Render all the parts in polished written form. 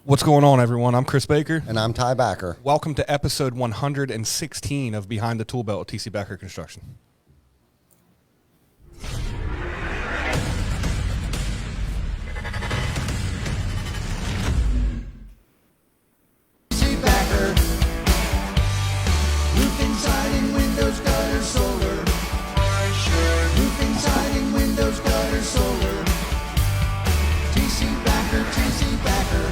What's going on, everyone? I'm Chris Baker. And I'm Ty Backer. Welcome to episode 116 of Behind the Tool Belt with TC Backer Construction. TC Backer. Roofing, siding, windows, gutters, solar. Roofing, siding, windows, gutters, solar. TC Backer, TC Backer.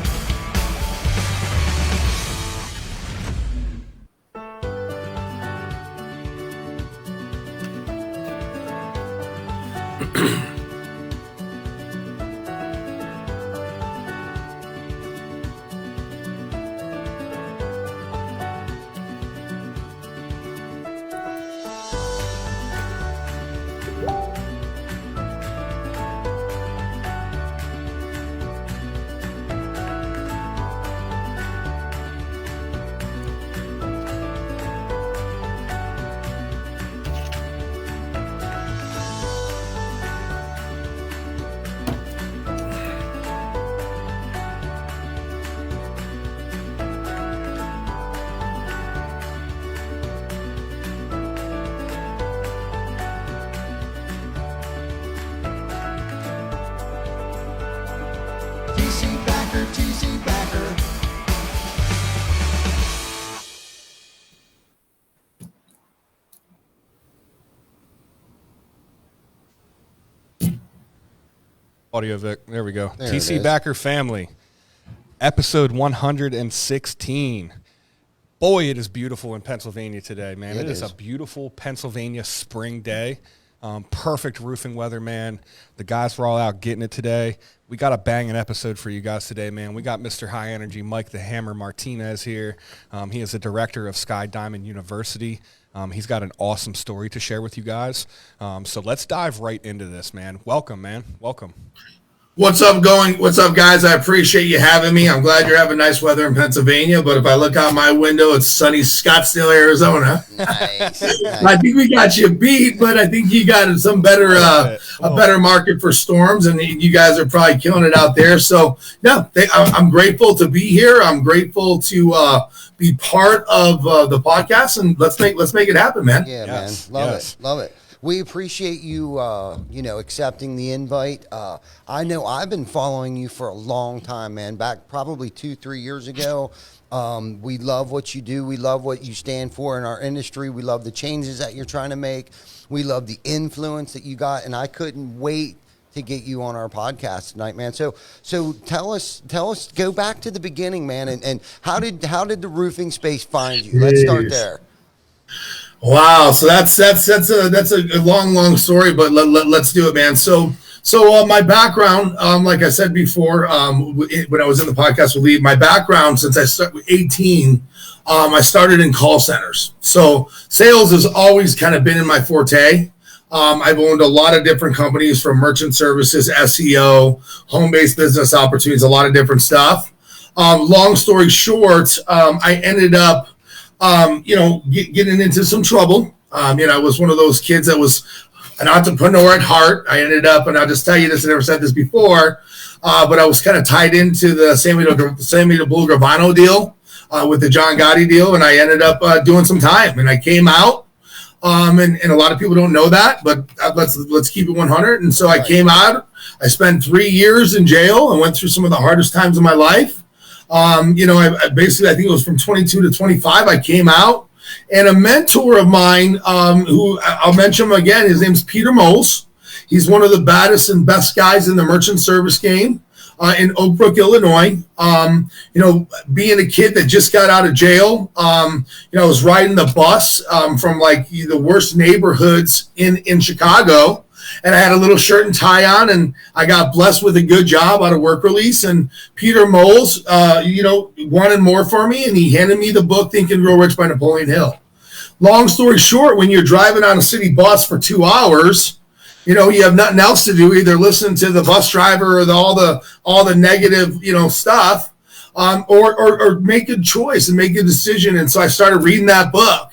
TC Backer, TC Backer. Audio Vic. There we go. There it TC is. Backer family. Episode 116. Boy, it is beautiful in Pennsylvania today, man. It is is. a beautiful Pennsylvania spring day. Perfect roofing weather, man. The guys were all out getting it today. We got a banging episode for you guys today, man. We got Mr. High Energy Mike the Hammer Martinez here. He is the director of Sky Diamond University. He's got an awesome story to share with you guys. So let's dive right into this, man. Welcome, man. Welcome. What's up, guys? I appreciate you having me. I'm glad you're having nice weather in Pennsylvania, but if I look out my window, it's sunny Scottsdale, Arizona. Nice. I think we got you beat, but I think you got some better, a better market for storms, and you guys are probably killing it out there. So, no, I'm grateful to be here. I'm grateful to be part of the podcast, and let's make it happen, man. Yeah, Yes, man. yes. Love it. We appreciate you, accepting the invite. I know I've been following you for a long time, man, back probably 2-3 years ago. We love what you do. We love what you stand for in our industry. We love the changes that you're trying to make. We love the influence that you got, and I couldn't wait to get you on our podcast tonight, man. So tell us, go back to the beginning, man, and how did the roofing space find you? Let's start there. Wow, so that's a long story, but let's do it, man. So my background, like I said before, when I was in the podcast with Lee, my background since I started 18, I started in call centers. So sales has always kind of been in my forte. I've owned a lot of different companies, from merchant services, SEO, home-based business opportunities, a lot of different stuff. Long story short, I ended up getting into some trouble. I was one of those kids that was an entrepreneur at heart. I ended up, and I'll just tell you this, I never said this before, but I was kind of tied into the Sammy de Bull Gravano deal with the John Gotti deal, and I ended up doing some time, and I came out, and a lot of people don't know that, but let's keep it 100. And so I came out. I spent 3 years in jail and went through some of the hardest times of my life. I think it was from 22 to 25, I came out, and a mentor of mine, who I'll mention him again, his name's Peter Moles. He's one of the baddest and best guys in the merchant service game in Oak Brook, Illinois. Being a kid that just got out of jail, I was riding the bus from like the worst neighborhoods in Chicago. And I had a little shirt and tie on, and I got blessed with a good job out of work release. And Peter Moles, wanted more for me, and he handed me the book Think and Grow Rich by Napoleon Hill. Long story short, when you're driving on a city bus for 2 hours, you have nothing else to do, either listen to the bus driver or all the negative, stuff, or make a choice and make a decision. And so I started reading that book.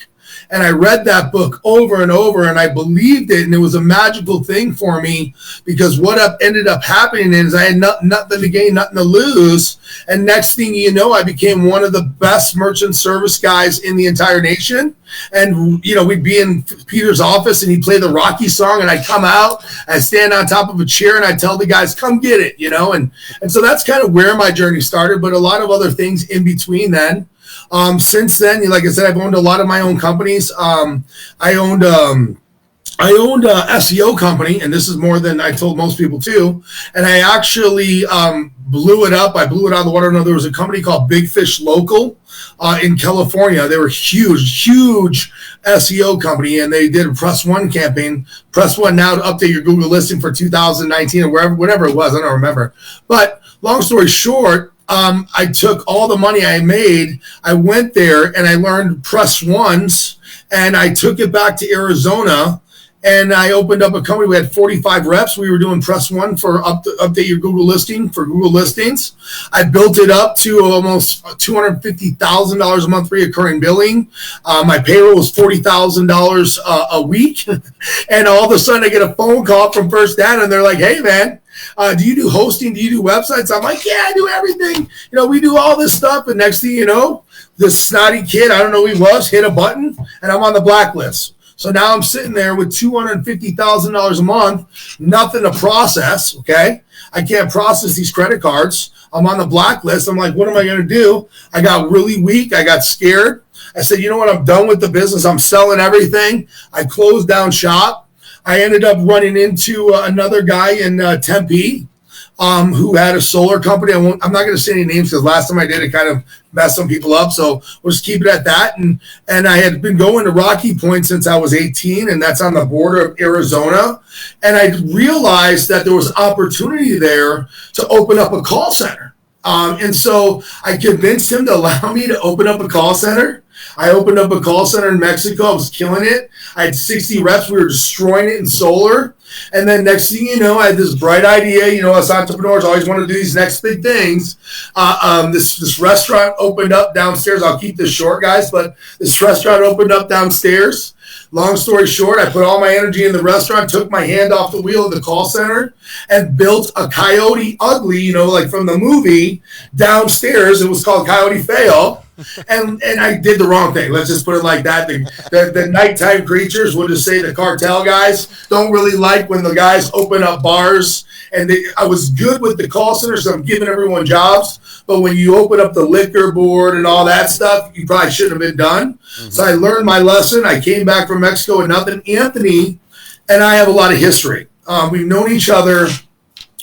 And I read that book over and over, and I believed it, and it was a magical thing for me, because what ended up happening is I had nothing to gain, nothing to lose, and next thing you know, I became one of the best merchant service guys in the entire nation. And, you know, we'd be in Peter's office, and he'd play the Rocky song, and I'd come out, I'd stand on top of a chair, and I'd tell the guys, come get it, you know, and so that's kind of where my journey started, but a lot of other things in between then. Since then, like I said, I've owned a lot of my own companies. I owned a SEO company, and this is more than I told most people too. And I actually blew it up. I blew it out of the water. No, there was a company called Big Fish Local in California. They were huge SEO company, and they did a Press One campaign. Press One now to update your Google listing for 2019 or whatever it was. I don't remember. But long story short, I took all the money I made, I went there, and I learned Press Ones, and I took it back to Arizona, and I opened up a company. We had 45 reps. We were doing Press One for update your Google listing for Google listings. I built it up to almost $250,000 a month reoccurring billing. My payroll was $40,000 a week, and all of a sudden I get a phone call from First Data, and they're like, "Hey, man, do you do hosting? Do you do websites?" I'm like, "Yeah, I do everything. You know, we do all this stuff." And next thing you know, this snotty kid, I don't know who he was, hit a button, and I'm on the blacklist. So now I'm sitting there with $250,000 a month, nothing to process, okay? I can't process these credit cards. I'm on the blacklist. I'm like, what am I going to do? I got really weak. I got scared. I said, you know what? I'm done with the business. I'm selling everything. I closed down shop. I ended up running into another guy in Tempe who had a solar company. I'm not going to say any names because last time I did, it kind of messed some people up. So we'll just keep it at that. And I had been going to Rocky Point since I was 18, and that's on the border of Arizona. And I realized that there was opportunity there to open up a call center. And so I convinced him to allow me to open up a call center. I opened up a call center in Mexico. I was killing it. I had 60 reps. We were destroying it in solar. And then next thing you know, I had this bright idea. You know, us entrepreneurs always want to do these next big things. This restaurant opened up downstairs. I'll keep this short, guys, but this restaurant opened up downstairs. Long story short, I put all my energy in the restaurant, took my hand off the wheel of the call center, and built a Coyote Ugly, you know, like from the movie, downstairs. It was called Coyote Fail. And I did the wrong thing. Let's just put it like that. The nighttime creatures, we'll just say the cartel guys, don't really like when the guys open up bars. And I was good with the call center, so I'm giving everyone jobs. But when you open up the liquor board and all that stuff, you probably shouldn't have been done. Mm-hmm. So I learned my lesson. I came back from Mexico with nothing. Anthony and I have a lot of history. We've known each other.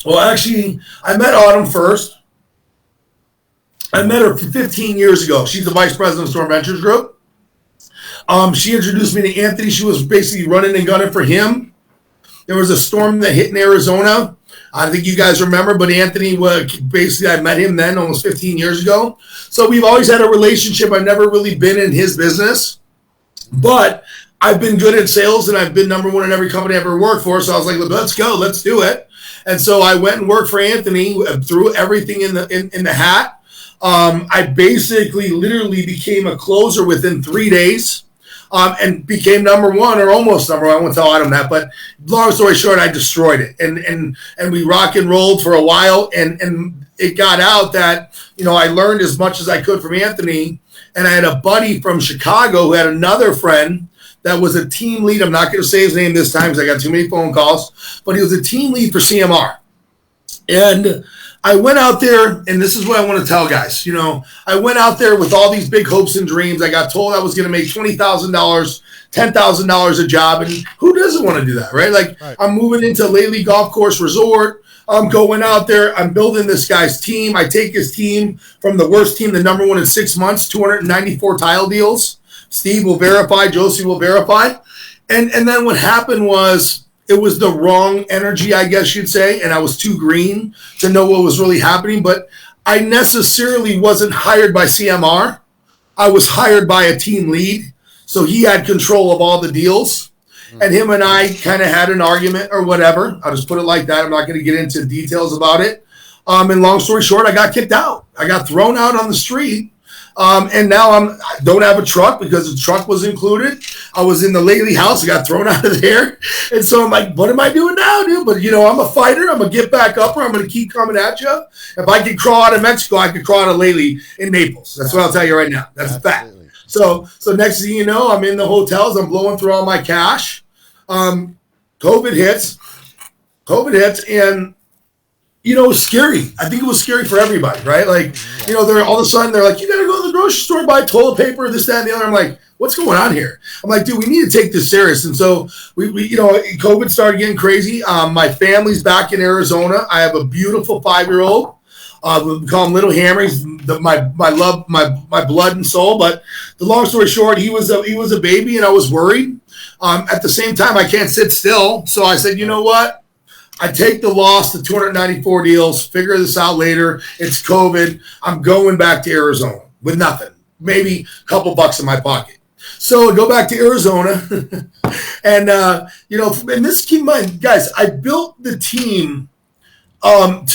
Well, actually, I met Autumn first. I met her 15 years ago. She's the vice president of Storm Ventures Group. She introduced me to Anthony. She was basically running and gunning for him. There was a storm that hit in Arizona. I think you guys remember, but Anthony, basically, I met him then almost 15 years ago. So we've always had a relationship. I've never really been in his business, but I've been good at sales, and I've been number one in every company I've ever worked for. So I was like, let's go, let's do it. And so I went and worked for Anthony, threw everything in the hat. I basically literally became a closer within 3 days. And became number one or almost number one. I won't tell Adam that, but long story short, I destroyed it. And we rock and rolled for a while, and it got out that, you know, I learned as much as I could from Anthony. And I had a buddy from Chicago who had another friend that was a team lead. I'm not going to say his name this time because I got too many phone calls, but he was a team lead for CMR. And I went out there, and this is what I want to tell guys. You know, I went out there with all these big hopes and dreams. I got told I was going to make $20,000, $10,000 a job, and who doesn't want to do that, right? Like, right. I'm moving into Lely Golf Course Resort. I'm going out there. I'm building this guy's team. I take his team from the worst team, the number one in 6 months, 294 tile deals. Steve will verify. Josie will verify. And then what happened was, it was the wrong energy, I guess you'd say, and I was too green to know what was really happening. But I necessarily wasn't hired by CMR. I was hired by a team lead, so he had control of all the deals. And him and I kind of had an argument or whatever. I'll just put it like that. I'm not going to get into details about it. And long story short, I got kicked out. I got thrown out on the street. And now I don't have a truck because the truck was included. I was in the Lately house. I got thrown out of there. And so I'm like, what am I doing now, dude? But, I'm a fighter. I'm going to get back up, or I'm going to keep coming at you. If I could crawl out of Mexico, I could crawl out of Lately in Naples. That's what I'll tell you right now. That's a fact. So next thing you know, I'm in the hotels. I'm blowing through all my cash. COVID hits, and it was scary. I think it was scary for everybody, right? Like, they're all of a sudden they're like, you got to go to the grocery store, buy toilet paper, this, that, and the other. I'm like, what's going on here? I'm like, dude, we need to take this serious. And so we COVID started getting crazy. My family's back in Arizona. I have a beautiful 5-year-old. We call him Little Hammer. He's my love, my blood and soul. But the long story short, he was a baby, and I was worried. At the same time, I can't sit still. So I said, you know what? I take the loss, the 294 deals, figure this out later. It's COVID. I'm going back to Arizona with nothing, maybe a couple bucks in my pocket. So I go back to Arizona, and and this, keep in mind, guys, I built the team from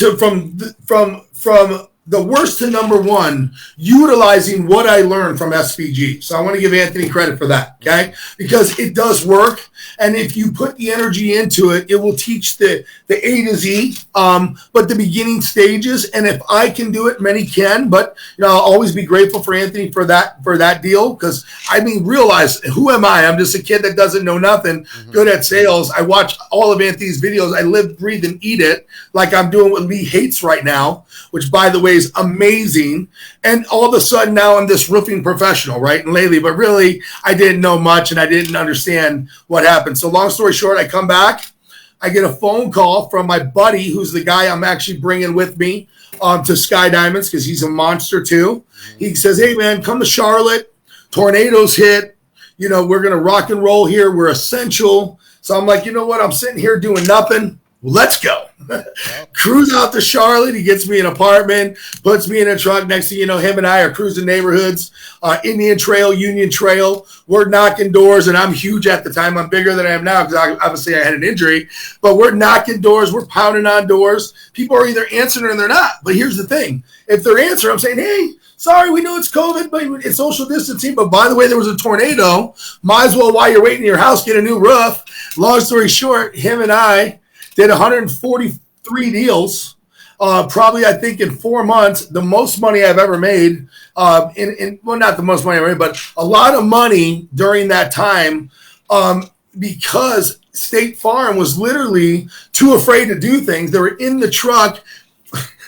the worst to number one, utilizing what I learned from SVG. So I want to give Anthony credit for that, okay? Because it does work, and if you put the energy into it, it will teach the A to Z, but the beginning stages. And if I can do it, many can. But I'll always be grateful for Anthony for that deal, because realize, who am I? I'm just a kid that doesn't know nothing, good at sales. I watch all of Anthony's videos. I live, breathe, and eat it, like I'm doing what Lee hates right now, which, by the way, is amazing. And all of a sudden now I'm this roofing professional, right? And lately, but really I didn't know much, and I didn't understand what happened. So long story short, I come back, I get a phone call from my buddy, who's the guy I'm actually bringing with me to Sky Diamonds, because he's a monster too. He says, hey man, come to Charlotte, tornadoes hit, we're going to rock and roll here. We're essential. So I'm like, you know what? I'm sitting here doing nothing. Let's go. Cruise out to Charlotte. He gets me an apartment, puts me in a truck. Next thing you know, him and I are cruising neighborhoods, Indian Trail, Union Trail. We're knocking doors, and I'm huge at the time. I'm bigger than I am now, because obviously I had an injury. But we're knocking doors. We're pounding on doors. People are either answering or they're not. But here's the thing. If they're answering, I'm saying, hey, sorry, we know it's COVID, but it's social distancing. But by the way, there was a tornado. Might as well, while you're waiting in your house, get a new roof. Long story short, him and I did 143 deals, probably, I think, in 4 months, the most money I've ever made. Well, not the most money I ever made, but a lot of money during that time, because State Farm was literally too afraid to do things. They were in the truck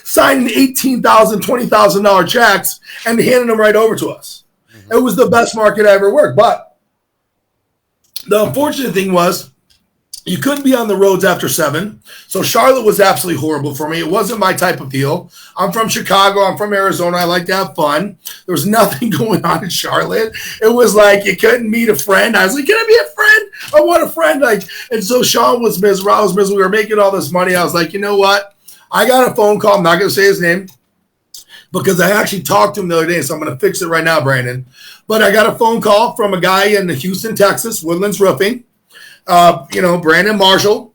signing $18,000, $20,000 checks and handing them right over to us. It was the best market I ever worked. But the unfortunate thing was, you couldn't be on the roads after 7. So Charlotte was absolutely horrible for me. It wasn't my type of deal. I'm from Chicago. I'm from Arizona. I like to have fun. There was nothing going on in Charlotte. It was like you couldn't meet a friend. I was like, can I be a friend? I want a friend. And so Sean was miserable. I was miserable. We were making all this money. I was like, you know what? I got a phone call. I'm not going to say his name, because I actually talked to him the other day, so I'm going to fix it right now, Brandon. But I got a phone call from a guy in Houston, Texas, Woodlands Roofing. Brandon Marshall,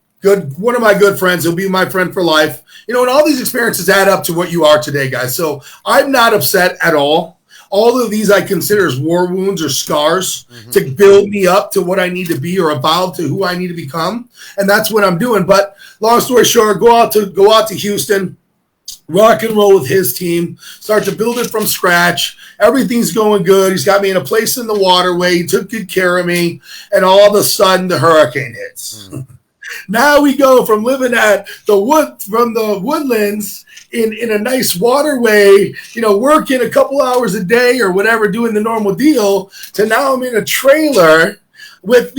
one of my good friends. He'll be my friend for life. And all these experiences add up to what you are today, guys. So I'm not upset at all. All of these I consider as war wounds or scars to build me up to what I need to be, or evolve to who I need to become. And that's what I'm doing. But long story short, go out to Houston, rock and roll with his team, start to build it from scratch. Everything's going good. He's got me in a place in the waterway. He took good care of me. And all of a sudden, the hurricane hits. Now we go from living at the woodlands in a nice waterway, working a couple hours a day or whatever, doing the normal deal, to now I'm in a trailer with,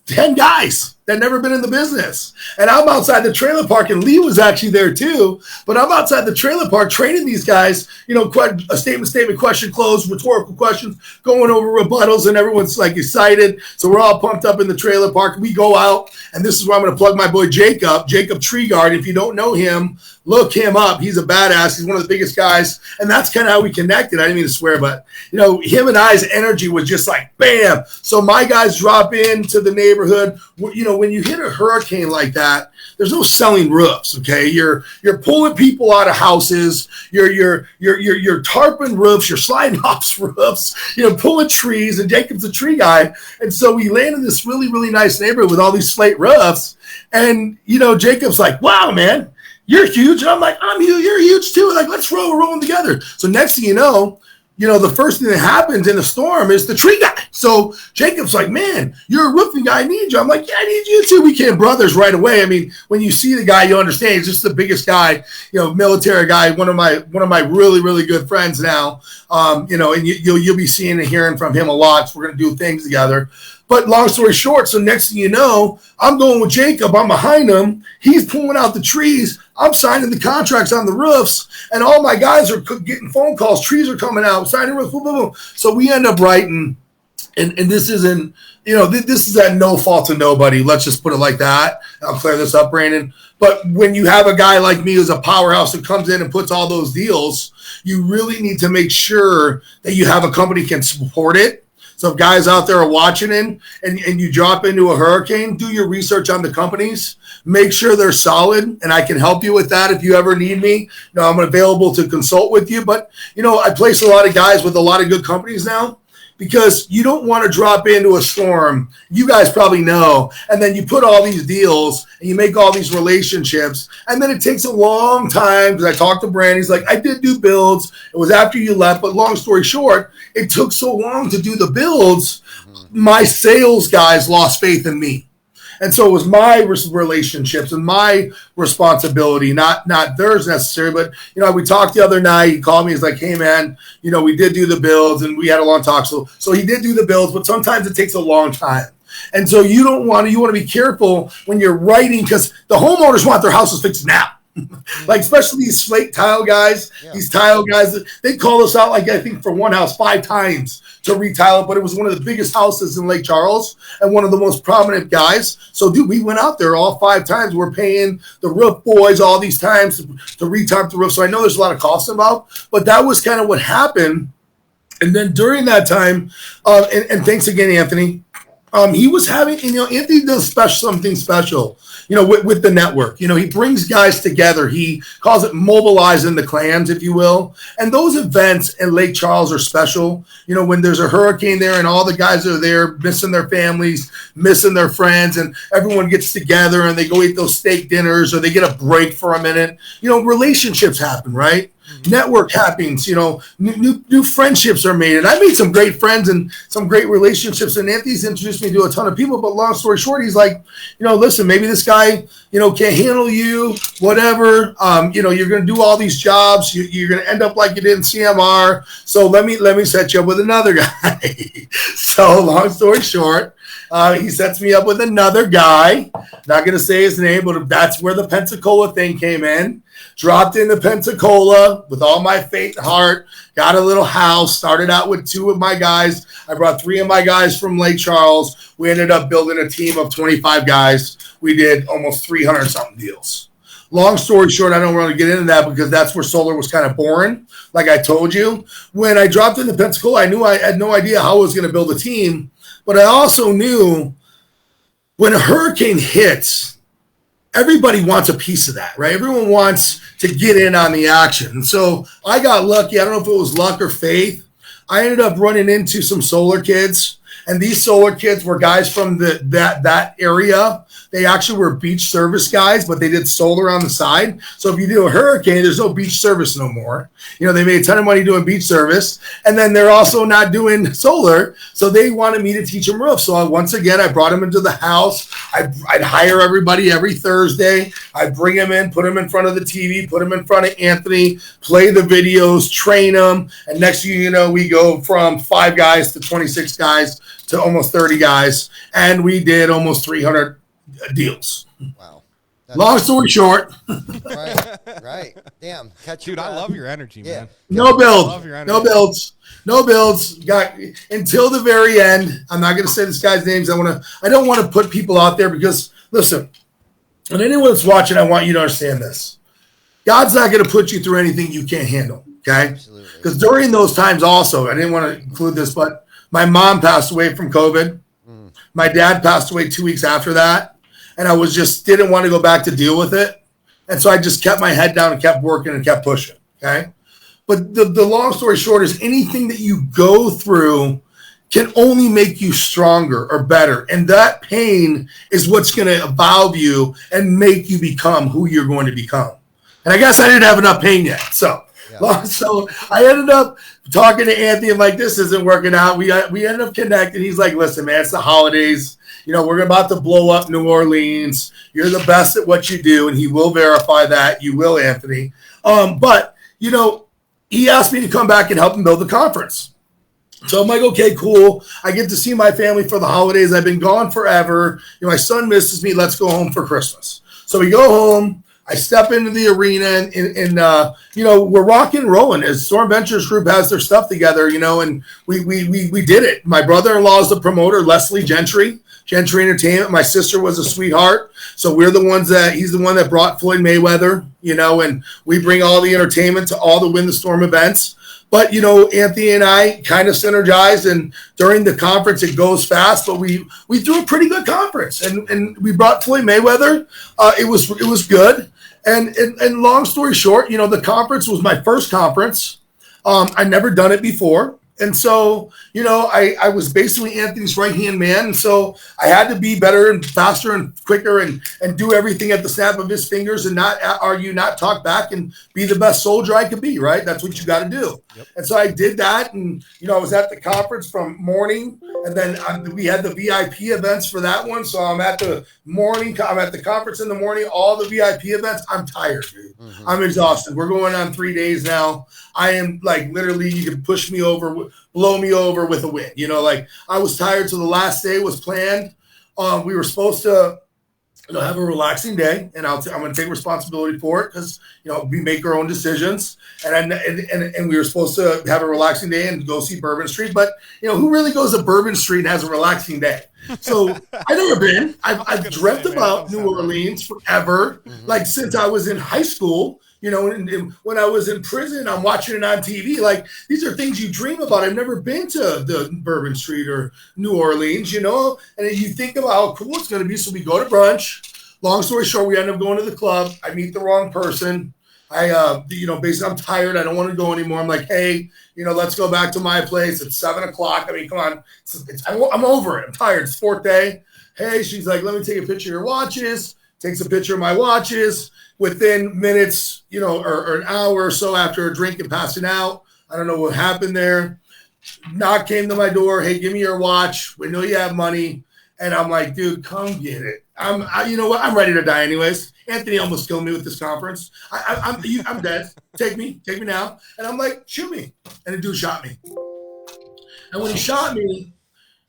10 guys that never been in the business. And I'm outside the trailer park, and Lee was actually there too, but I'm outside the trailer park training these guys, a statement, question, close, rhetorical questions, going over rebuttals, and everyone's excited. So we're all pumped up in the trailer park. We go out, and this is where I'm going to plug my boy Jacob Treeguard. If you don't know him, look him up. He's a badass. He's one of the biggest guys. And that's kind of how we connected. I didn't mean to swear, but, him and I's energy was just like, bam. So my guys drop into the neighborhood. neighborhood. You know, when you hit a hurricane like that, there's no selling roofs. Okay, you're pulling people out of houses. You're tarping roofs. You're sliding off roofs. You know, pulling trees. And Jacob's a tree guy, and so we land in this really, really nice neighborhood with all these slate roofs. And you know, Jacob's like, "Wow, man, you're huge." And I'm like, "I'm huge. You're huge too." Like, let's roll. We're rolling together. So next thing you know, the first thing that happens in the storm is the tree guy. So Jacob's like, "Man, you're a roofing guy. I need you." I'm like, "Yeah, I need you too." We became brothers right away. I mean, when you see the guy, you understand he's just the biggest guy, military guy, one of my really, really good friends now. And you'll be seeing and hearing from him a lot. So we're going to do things together. But long story short, so next thing you know, I'm going with Jacob. I'm behind him. He's pulling out the trees. I'm signing the contracts on the roofs. And all my guys are getting phone calls. Trees are coming out. Signing roofs. Boom, boom, boom. So we end up writing. And this isn't, this is at no fault to nobody. Let's just put it like that. I'll clear this up, Brandon. But when you have a guy like me who's a powerhouse that comes in and puts all those deals, you really need to make sure that you have a company can support it. So if guys out there are watching and you drop into a hurricane, do your research on the companies. Make sure they're solid, and I can help you with that if you ever need me. I'm available to consult with you. But, I place a lot of guys with a lot of good companies now because you don't want to drop into a storm. You guys probably know. And then you put all these deals and you make all these relationships. And then it takes a long time because I talked to Brand. He's like, "I did do builds. It was after you left." But long story short, it took so long to do the builds. My sales guys lost faith in me. And so it was my relationships and my responsibility, not theirs necessarily. But, we talked the other night. He called me. He's like, "Hey, man, we did do the builds," and we had a long talk. So he did do the builds, but sometimes it takes a long time. And so you want to be careful when you're writing because the homeowners want their houses fixed now. Like, especially these slate tile guys, these tile guys, they called us out, like, I think for one house 5 times to retile it, but it was one of the biggest houses in Lake Charles and one of the most prominent guys. So, dude, we went out there all 5 times. We're paying the roof boys all these times to retop the roof. So I know there's a lot of costs involved, but that was kind of what happened. And then during that time, and thanks again, Anthony, he was having, Anthony does something special, with the network. He brings guys together. He calls it mobilizing the clans, if you will. And those events in Lake Charles are special. When there's a hurricane there and all the guys are there missing their families, missing their friends, and everyone gets together and they go eat those steak dinners or they get a break for a minute. Relationships happen, right? Network happens, new friendships are made. And I made some great friends and some great relationships. And Anthony's introduced me to a ton of people. But long story short, he's like, listen, maybe this guy, can't handle you, whatever. You're going to do all these jobs. You're going to end up like you did in CMR. So let me set you up with another guy. So long story short, he sets me up with another guy. Not going to say his name, but that's where the Pensacola thing came in. Dropped into Pensacola with all my faith and heart. Got a little house. Started out with 2 of my guys. I brought 3 of my guys from Lake Charles. We ended up building a team of 25 guys. We did almost 300-something deals. Long story short, I don't want to get into that because that's where solar was kind of boring. Like I told you, when I dropped into Pensacola, I knew I had no idea how I was going to build a team. But I also knew when a hurricane hits, everybody wants a piece of that, right? Everyone wants to get in on the action. And so I got lucky. I don't know if it was luck or faith. I ended up running into some solar kids. And these solar kids were guys from that area. They actually were beach service guys, but they did solar on the side. So if you do a hurricane, there's no beach service no more. They made a ton of money doing beach service. And then they're also not doing solar. So they wanted me to teach them roofs. So once again, I brought them into the house. I'd hire everybody every Thursday. I'd bring them in, put them in front of the TV, put them in front of Anthony, play the videos, train them. And next thing you know, we go from 5 guys to 26 guys to almost 30 guys. And we did almost 300 deals. Wow. Long story short. Right. Damn. Dude, I love your energy, man. No builds. Got until the very end. I'm not going to say this guy's names. I don't want to put people out there because, listen, and anyone that's watching, I want you to understand this. God's not going to put you through anything you can't handle, okay? Absolutely. Because during those times also, I didn't want to include this, but my mom passed away from COVID. My dad passed away 2 weeks after that, and I was just didn't want to go back to deal with it. And so I just kept my head down and kept working and kept pushing. Okay. But the long story short is anything that you go through can only make you stronger or better. And that pain is what's going to evolve you and make you become who you're going to become. And I guess I didn't have enough pain yet. So I ended up talking to Anthony. I'm like, this isn't working out. We ended up connecting. He's like, listen, man, it's the holidays. We're about to blow up New Orleans. You're the best at what you do. And he will verify that. You will, Anthony. But he asked me to come back and help him build the conference. So I'm like, okay, cool. I get to see my family for the holidays. I've been gone forever. My son misses me. Let's go home for Christmas. So we go home. I step into the arena and we're rocking and rolling as Storm Ventures Group has their stuff together, and we did it. My brother-in-law is the promoter, Leslie Gentry Entertainment. My sister was a sweetheart. So we're the ones he's the one that brought Floyd Mayweather, and we bring all the entertainment to all the Win the Storm events. But, Anthony and I kind of synergized, and during the conference, it goes fast, but we threw a pretty good conference, and we brought Floyd Mayweather. It was good. And long story short, the conference was my first conference. I'd never done it before. And so, I was basically Anthony's right-hand man. And so I had to be better and faster and quicker and do everything at the snap of his fingers and not argue, not talk back, and be the best soldier I could be, right? That's what you got to do. Yep. And so I did that. And, I was at the conference from morning, and then we had the VIP events for that one. So I'm at the conference in the morning, all the VIP events. I'm tired, dude. Mm-hmm. I'm exhausted. We're going on 3 days now. I am like, literally, you can push me over, blow me over with a win. I was tired. So the last day was planned. We were supposed to have a relaxing day, and I'm going to take responsibility for it because, we make our own decisions. And we were supposed to have a relaxing day and go see Bourbon Street. But, who really goes to Bourbon Street and has a relaxing day? So I've never been. I've dreamt about New Orleans forever, like since I was in high school. And when I was in prison, I'm watching it on TV. Like, these are things you dream about. I've never been to the Bourbon Street or New Orleans, and you think about how cool it's going to be. So we go to brunch. Long story short, we end up going to the club. I meet the wrong person. Basically I'm tired. I don't want to go anymore. I'm like, hey, let's go back to my place. It's 7:00. I mean, come on. I'm over it. I'm tired. It's fourth day. Hey, she's like, let me take a picture of your watches. Takes a picture of my watches. Within minutes, or an hour or so after a drink and passing out, I don't know what happened there. Knock came to my door. Hey, give me your watch. We know you have money. And I'm like, dude, come get it. You know what? I'm ready to die anyways. Anthony almost killed me with this conference. I'm dead. Take me now. And I'm like, shoot me. And the dude shot me. And when he shot me,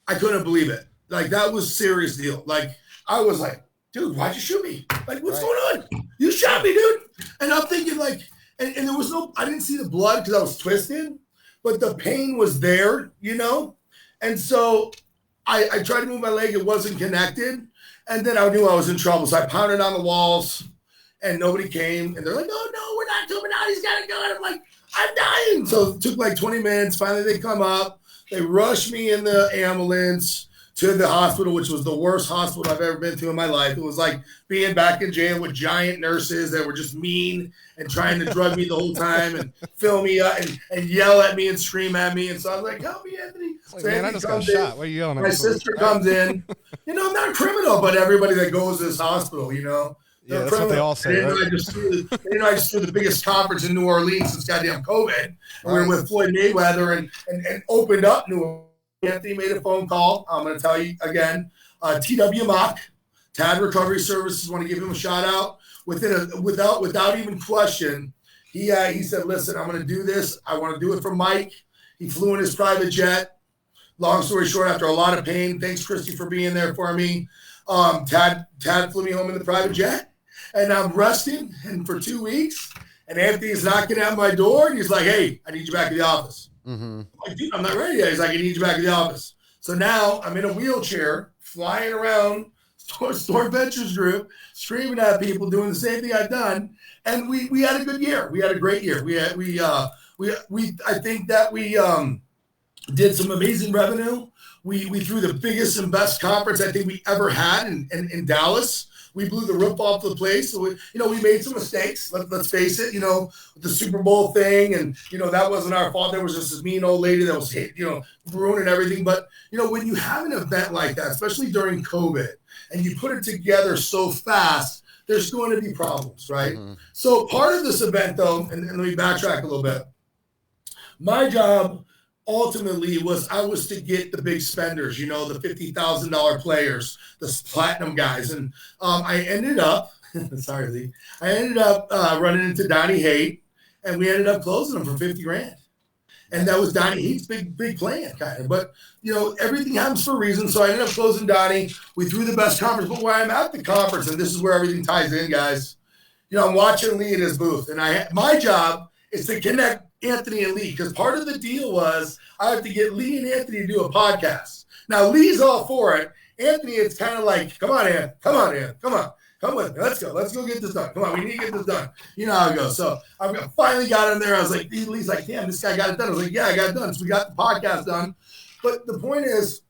I couldn't believe it. Like, that was a serious deal. Like, I was like, dude, why'd you shoot me? Like, what's going on? You shot me, dude. And I'm thinking, like, and there was I didn't see the blood because I was twisted, but the pain was there, And so I tried to move my leg. It wasn't connected. And then I knew I was in trouble. So I pounded on the walls and nobody came. And they're like, oh, no, we're not coming out. He's got a gun. I'm like, I'm dying. So it took like 20 minutes. Finally, they come up. They rush me in the ambulance to the hospital, which was the worst hospital I've ever been to in my life. It was like being back in jail with giant nurses that were just mean and trying to drug me the whole time and fill me up and yell at me and scream at me. And so I was like, help me, Anthony. Like, so man, I just got shot. What are you yelling at? My sister comes in. I'm not a criminal, but everybody that goes to this hospital, Yeah, that's what they all say. Right? I just threw the biggest conference in New Orleans since goddamn COVID. And we were with Floyd Mayweather and opened up New Orleans. Anthony made a phone call. I'm going to tell you again. TW Mock, TAD Recovery Services, want to give him a shout out. Without even question, he said, listen, I'm going to do this. I want to do it for Mike. He flew in his private jet. Long story short, after a lot of pain, thanks, Christy, for being there for me. Tad flew me home in the private jet, and I'm resting and for 2 weeks. And Anthony's knocking at my door, and he's like, hey, I need you back in the office. Mm-hmm. I'm like, dude, I'm not ready yet. He's like, I need you back in the office. So now I'm in a wheelchair, flying around Storm Ventures Group, screaming at people, doing the same thing I've done. And we had a good year. We had a great year. I think that we did some amazing revenue. We threw the biggest and best conference I think we ever had in Dallas. We blew the roof off the place. So we made some mistakes. Let's face it. The Super Bowl thing, and that wasn't our fault. There was just this mean old lady that was ruining everything. But when you have an event like that, especially during COVID, and you put it together so fast, there's going to be problems, right? Mm-hmm. So part of this event, though, and let me backtrack a little bit. My job ultimately I was to get the big spenders, the $50,000 players, the platinum guys. And I ended up, sorry, Lee, running into Donnie Haight, and we ended up closing him for $50,000. And that was Donnie Haight's big plan, kind of. But, everything happens for a reason. So I ended up closing Donnie. We threw the best conference. But where I'm at the conference, and this is where everything ties in, guys, I'm watching Lee in his booth. And my job is to connect Anthony and Lee, because part of the deal was I have to get Lee and Anthony to do a podcast. Now, Lee's all for it. Anthony, it's kind of like, come on, Ann. Come with me. Let's go get this done. Come on, we need to get this done. You know how it goes. So I finally got him there. I was like, Lee's like, damn, this guy got it done. I was like, yeah, I got it done. So we got the podcast done. But the point is,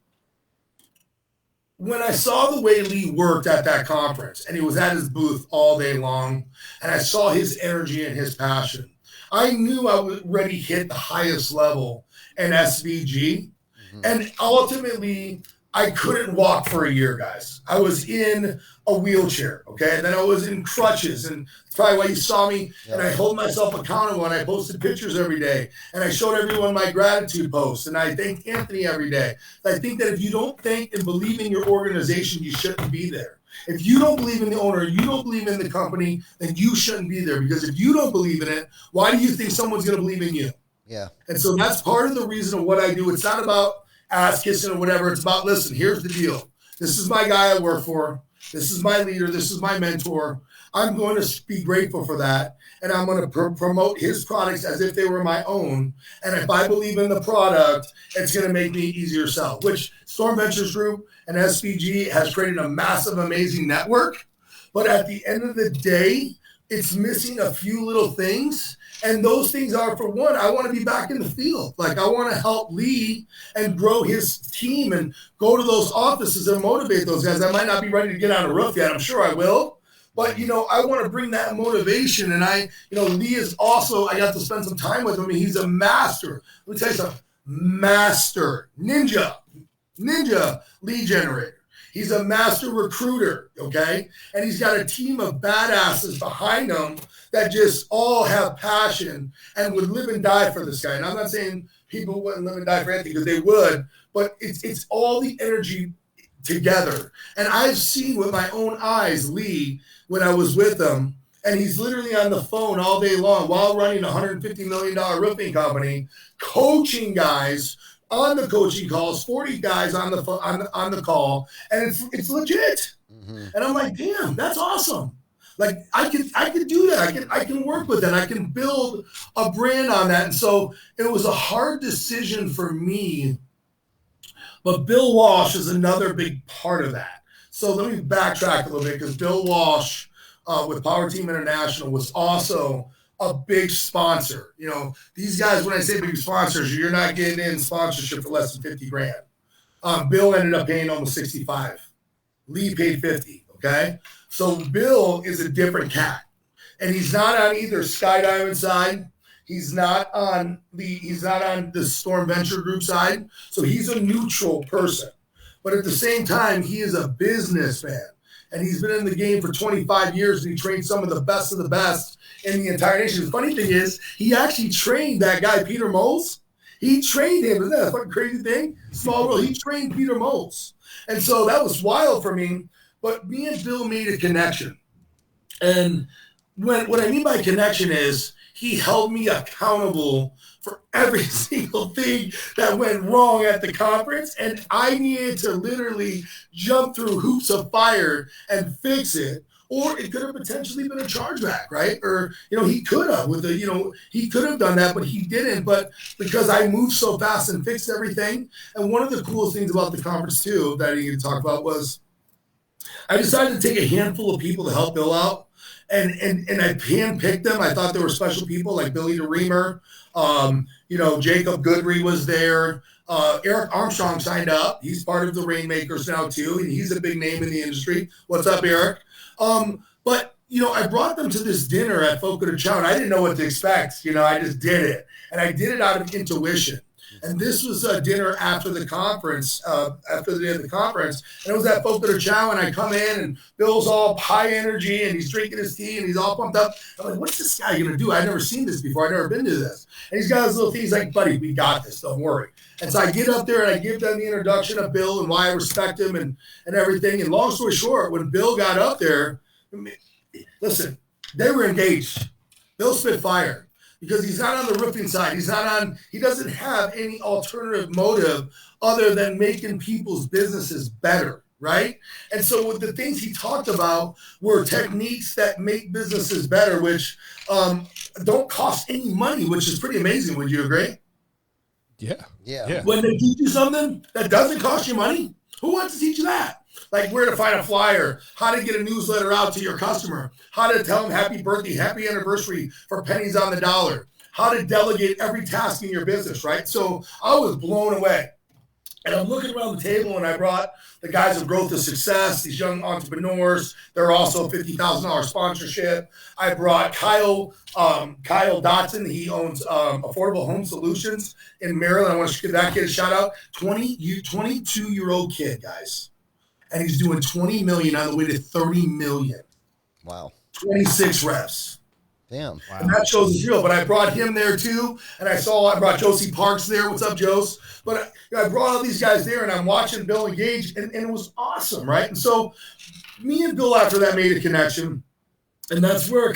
when I saw the way Lee worked at that conference, and he was at his booth all day long, and I saw his energy and his passion, I knew I was ready to hit the highest level in SVG. Mm-hmm. And ultimately, I couldn't walk for a year, guys. I was in a wheelchair, okay? And then I was in crutches. And that's probably why you saw me. Yep. And I hold myself accountable, and I posted pictures every day. And I showed everyone my gratitude posts. And I thanked Anthony every day. I think that if you don't think and believe in your organization, you shouldn't be there. If you don't believe in the owner, you don't believe in the company, then you shouldn't be there. Because if you don't believe in it, why do you think someone's going to believe in you? Yeah. And so that's part of the reason of what I do. It's not about ass kissing or whatever. It's about, listen, here's the deal. This is my guy I work for. This is my leader. This is my mentor. I'm going to be grateful for that. And I'm going to promote his products as if they were my own. And if I believe in the product, it's going to make me easier to sell, which Storm Ventures Group and SVG has created a massive, amazing network. But at the end of the day, it's missing a few little things. And those things are, for one, I want to be back in the field. Like, I want to help Lee and grow his team and go to those offices and motivate those guys. I might not be ready to get on a roof yet. I'm sure I will. But, I want to bring that motivation. And Lee is also, I got to spend some time with him. And he's a master. Let me tell you something. Master, ninja lead generator. He's a master recruiter, okay? And he's got a team of badasses behind him that just all have passion and would live and die for this guy. And I'm not saying people wouldn't live and die for anything, because they would, but it's all the energy together. And I've seen with my own eyes Lee when I was with him, and he's literally on the phone all day long while running a $150 million roofing company, coaching guys on the coaching calls, 40 guys on the call, and it's legit. Mm-hmm. And I'm like, damn, that's awesome. Like, I could do that. I can work with that. I can build a brand on that. And so it was a hard decision for me. But Bill Walsh is another big part of that. So let me backtrack a little bit, because Bill Walsh with Power Team International was also a big sponsor. These guys, when I say big sponsors, you're not getting in sponsorship for less than $50,000. Bill ended up paying almost 65. Lee paid 50. Okay. So Bill is a different cat, and he's not on either Skydiamond side. He's not on the Storm Venture Group side. So he's a neutral person, but at the same time, he is a businessman, and he's been in the game for 25 years, and he trained some of the best in the entire nation. The funny thing is, he actually trained that guy, Peter Moles. He trained him. Isn't that a fucking crazy thing? Small world. He trained Peter Moles. And so that was wild for me. But me and Bill made a connection. And what I mean by connection is, he held me accountable for every single thing that went wrong at the conference. And I needed to literally jump through hoops of fire and fix it. Or it could have potentially been a chargeback, right? Or, he could have he could have done that, but he didn't. But because I moved so fast and fixed everything. And one of the coolest things about the conference too, that I need to talk about, was I decided to take a handful of people to help Bill out. And I handpicked them. I thought they were special people, like Billy DeReamer. Jacob Goodry was there. Eric Armstrong signed up. He's part of the Rainmakers now too, and he's a big name in the industry. What's up, Eric? But I brought them to this dinner at Foco de Chao, and I didn't know what to expect. I just did it, and I did it out of intuition. And this was a dinner after the conference, after the day of the conference. And it was at Foco de Chao, and I come in, and Bill's all high energy, and he's drinking his tea, and he's all pumped up. I'm like, what's this guy going to do? I've never seen this before. I've never been to this. And he's got his little thing. He's like, buddy, we got this. Don't worry. And so I get up there, and I give them the introduction of Bill and why I respect him and everything. And long story short, when Bill got up there, listen, they were engaged. Bill spit fire. Because he's not on the roofing side. He doesn't have any alternative motive other than making people's businesses better, right? And so with the things he talked about were techniques that make businesses better, which don't cost any money, which is pretty amazing. Would you agree? Yeah. When they teach you something that doesn't cost you money, who wants to teach you that? Like where to find a flyer, how to get a newsletter out to your customer, how to tell them happy birthday, happy anniversary for pennies on the dollar, how to delegate every task in your business, right? So I was blown away. And I'm looking around the table, and I brought the guys of Growth to Success, these young entrepreneurs. They're also $50,000 sponsorship. I brought Kyle Dotson. He owns Affordable Home Solutions in Maryland. I want to give that kid a shout out. 22-year-old kid, guys. And he's doing 20 million on the way to 30 million. Wow. 26 reps. Damn. Wow. And that shows is real. But I brought him there too. And I brought Josie Parks there. What's up, Jose? But I brought all these guys there, and I'm watching Bill engage, and it was awesome, right? And so me and Bill after that made a connection. And that's where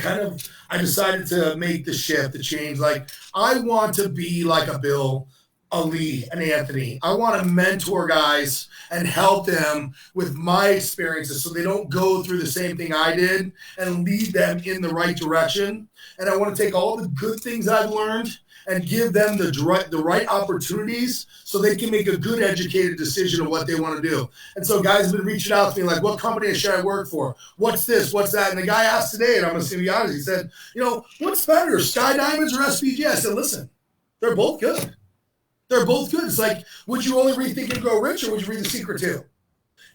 I decided to make the shift, the change. Like, I want to be like a Bill, a Lee, an Anthony. I want to mentor guys and help them with my experiences so they don't go through the same thing I did and lead them in the right direction. And I want to take all the good things I've learned and give them the right opportunities so they can make a good educated decision of what they want to do. And so guys have been reaching out to me like, what company should I work for? What's this? What's that? And the guy asked today, and I'm going to be honest, he said, what's better, Sky Diamonds or SPG? I said, listen, they're both good. They're both good. It's like, would you only read Think and Grow Rich, or would you read The Secret too?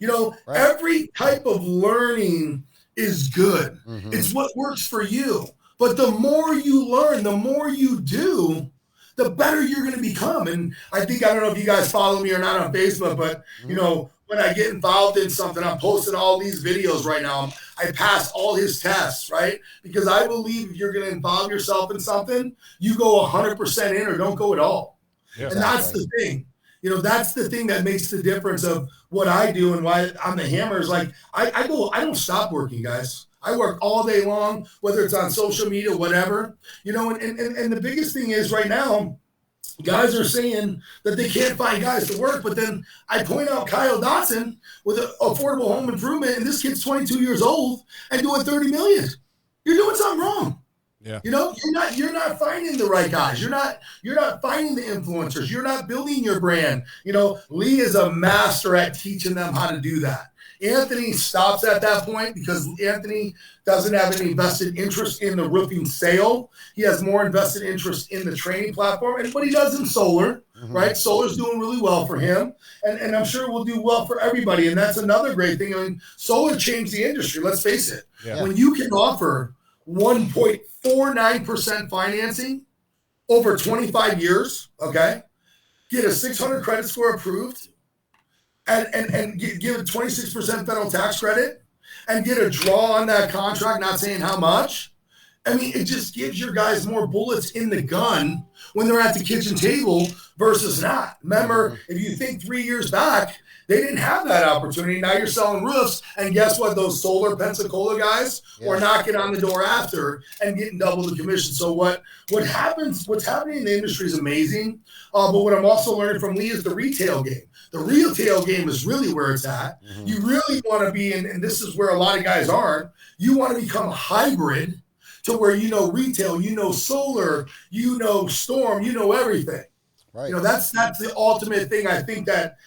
Right. Every type of learning is good. Mm-hmm. It's what works for you. But the more you learn, the more you do, the better you're going to become. And I don't know if you guys follow me or not on Facebook, but, when I get involved in something, I'm posting all these videos right now. I pass all his tests, right? Because I believe if you're going to involve yourself in something, you go 100% in or don't go at all. Yeah, and that's the thing. That's the thing that makes the difference of what I do and why I'm the Hammer. Is like, I don't stop working, guys. I work all day long, whether it's on social media, whatever, and the biggest thing is right now, guys are saying that they can't find guys to work, but then I point out Kyle Dotson with an affordable home improvement, and this kid's 22 years old and doing 30 million. You're doing something wrong. Yeah. You're not finding the right guys. You're not finding the influencers. You're not building your brand. Lee is a master at teaching them how to do that. Anthony stops at that point because Anthony doesn't have any vested interest in the roofing sale. He has more invested interest in the training platform, and what he does in solar, right? Solar's doing really well for him, and I'm sure it will do well for everybody. And that's another great thing. I mean, solar changed the industry. Let's face it. Yeah. When you can offer 1.49% financing over 25 years, okay, get a 600 credit score approved, and give a 26% federal tax credit, and get a draw on that contract, not saying how much. I mean, it just gives your guys more bullets in the gun when they're at the kitchen table versus not. Remember, if you think 3 years back, they didn't have that opportunity. Now you're selling roofs, and guess what? Those solar Pensacola guys are knocking on the door after and getting double the commission. So what's happening in the industry is amazing. But what I'm also learning from Lee is the retail game. The retail game is really where it's at. Mm-hmm. You really want to be in, and this is where a lot of guys aren't. You want to become hybrid to where retail, solar, storm, everything. Right. That's the ultimate thing. I think that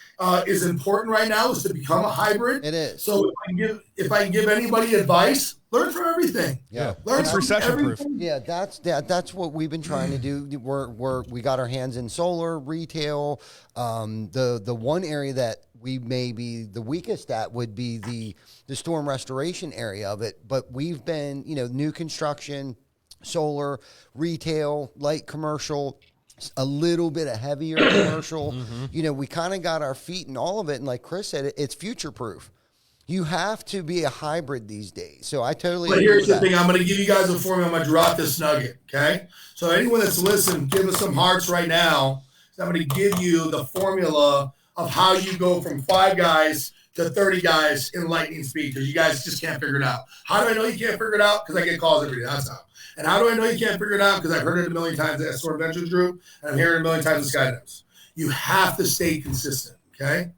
is important right now is to become a hybrid. It is. So if I can give anybody advice, learn from everything. Yeah. Learn It's from recession proof. everything. Yeah, that's what we've been trying to do. We got our hands in solar retail. The one area that we may be the weakest at would be the storm restoration area of it. But we've been, new construction, solar, retail, light commercial, a little bit of heavier commercial. We kind of got our feet in all of it. And like Chris said, it's future proof. You have to be a hybrid these days. So I totally But agree here's with the that. thing. I'm going to give you guys a formula. I'm going to drop this nugget, okay? So anyone that's listening, give us some hearts right now. So I'm going to give you the formula of how you go from 5 guys to 30 guys in lightning speed because you guys just can't figure it out. How do I know you can't figure it out? Because I get calls every day. That's how. And how do I know you can't figure it out? Because I've heard it a million times at Storm Ventures Group, and I'm hearing it a million times at Skydives. You have to stay consistent, okay?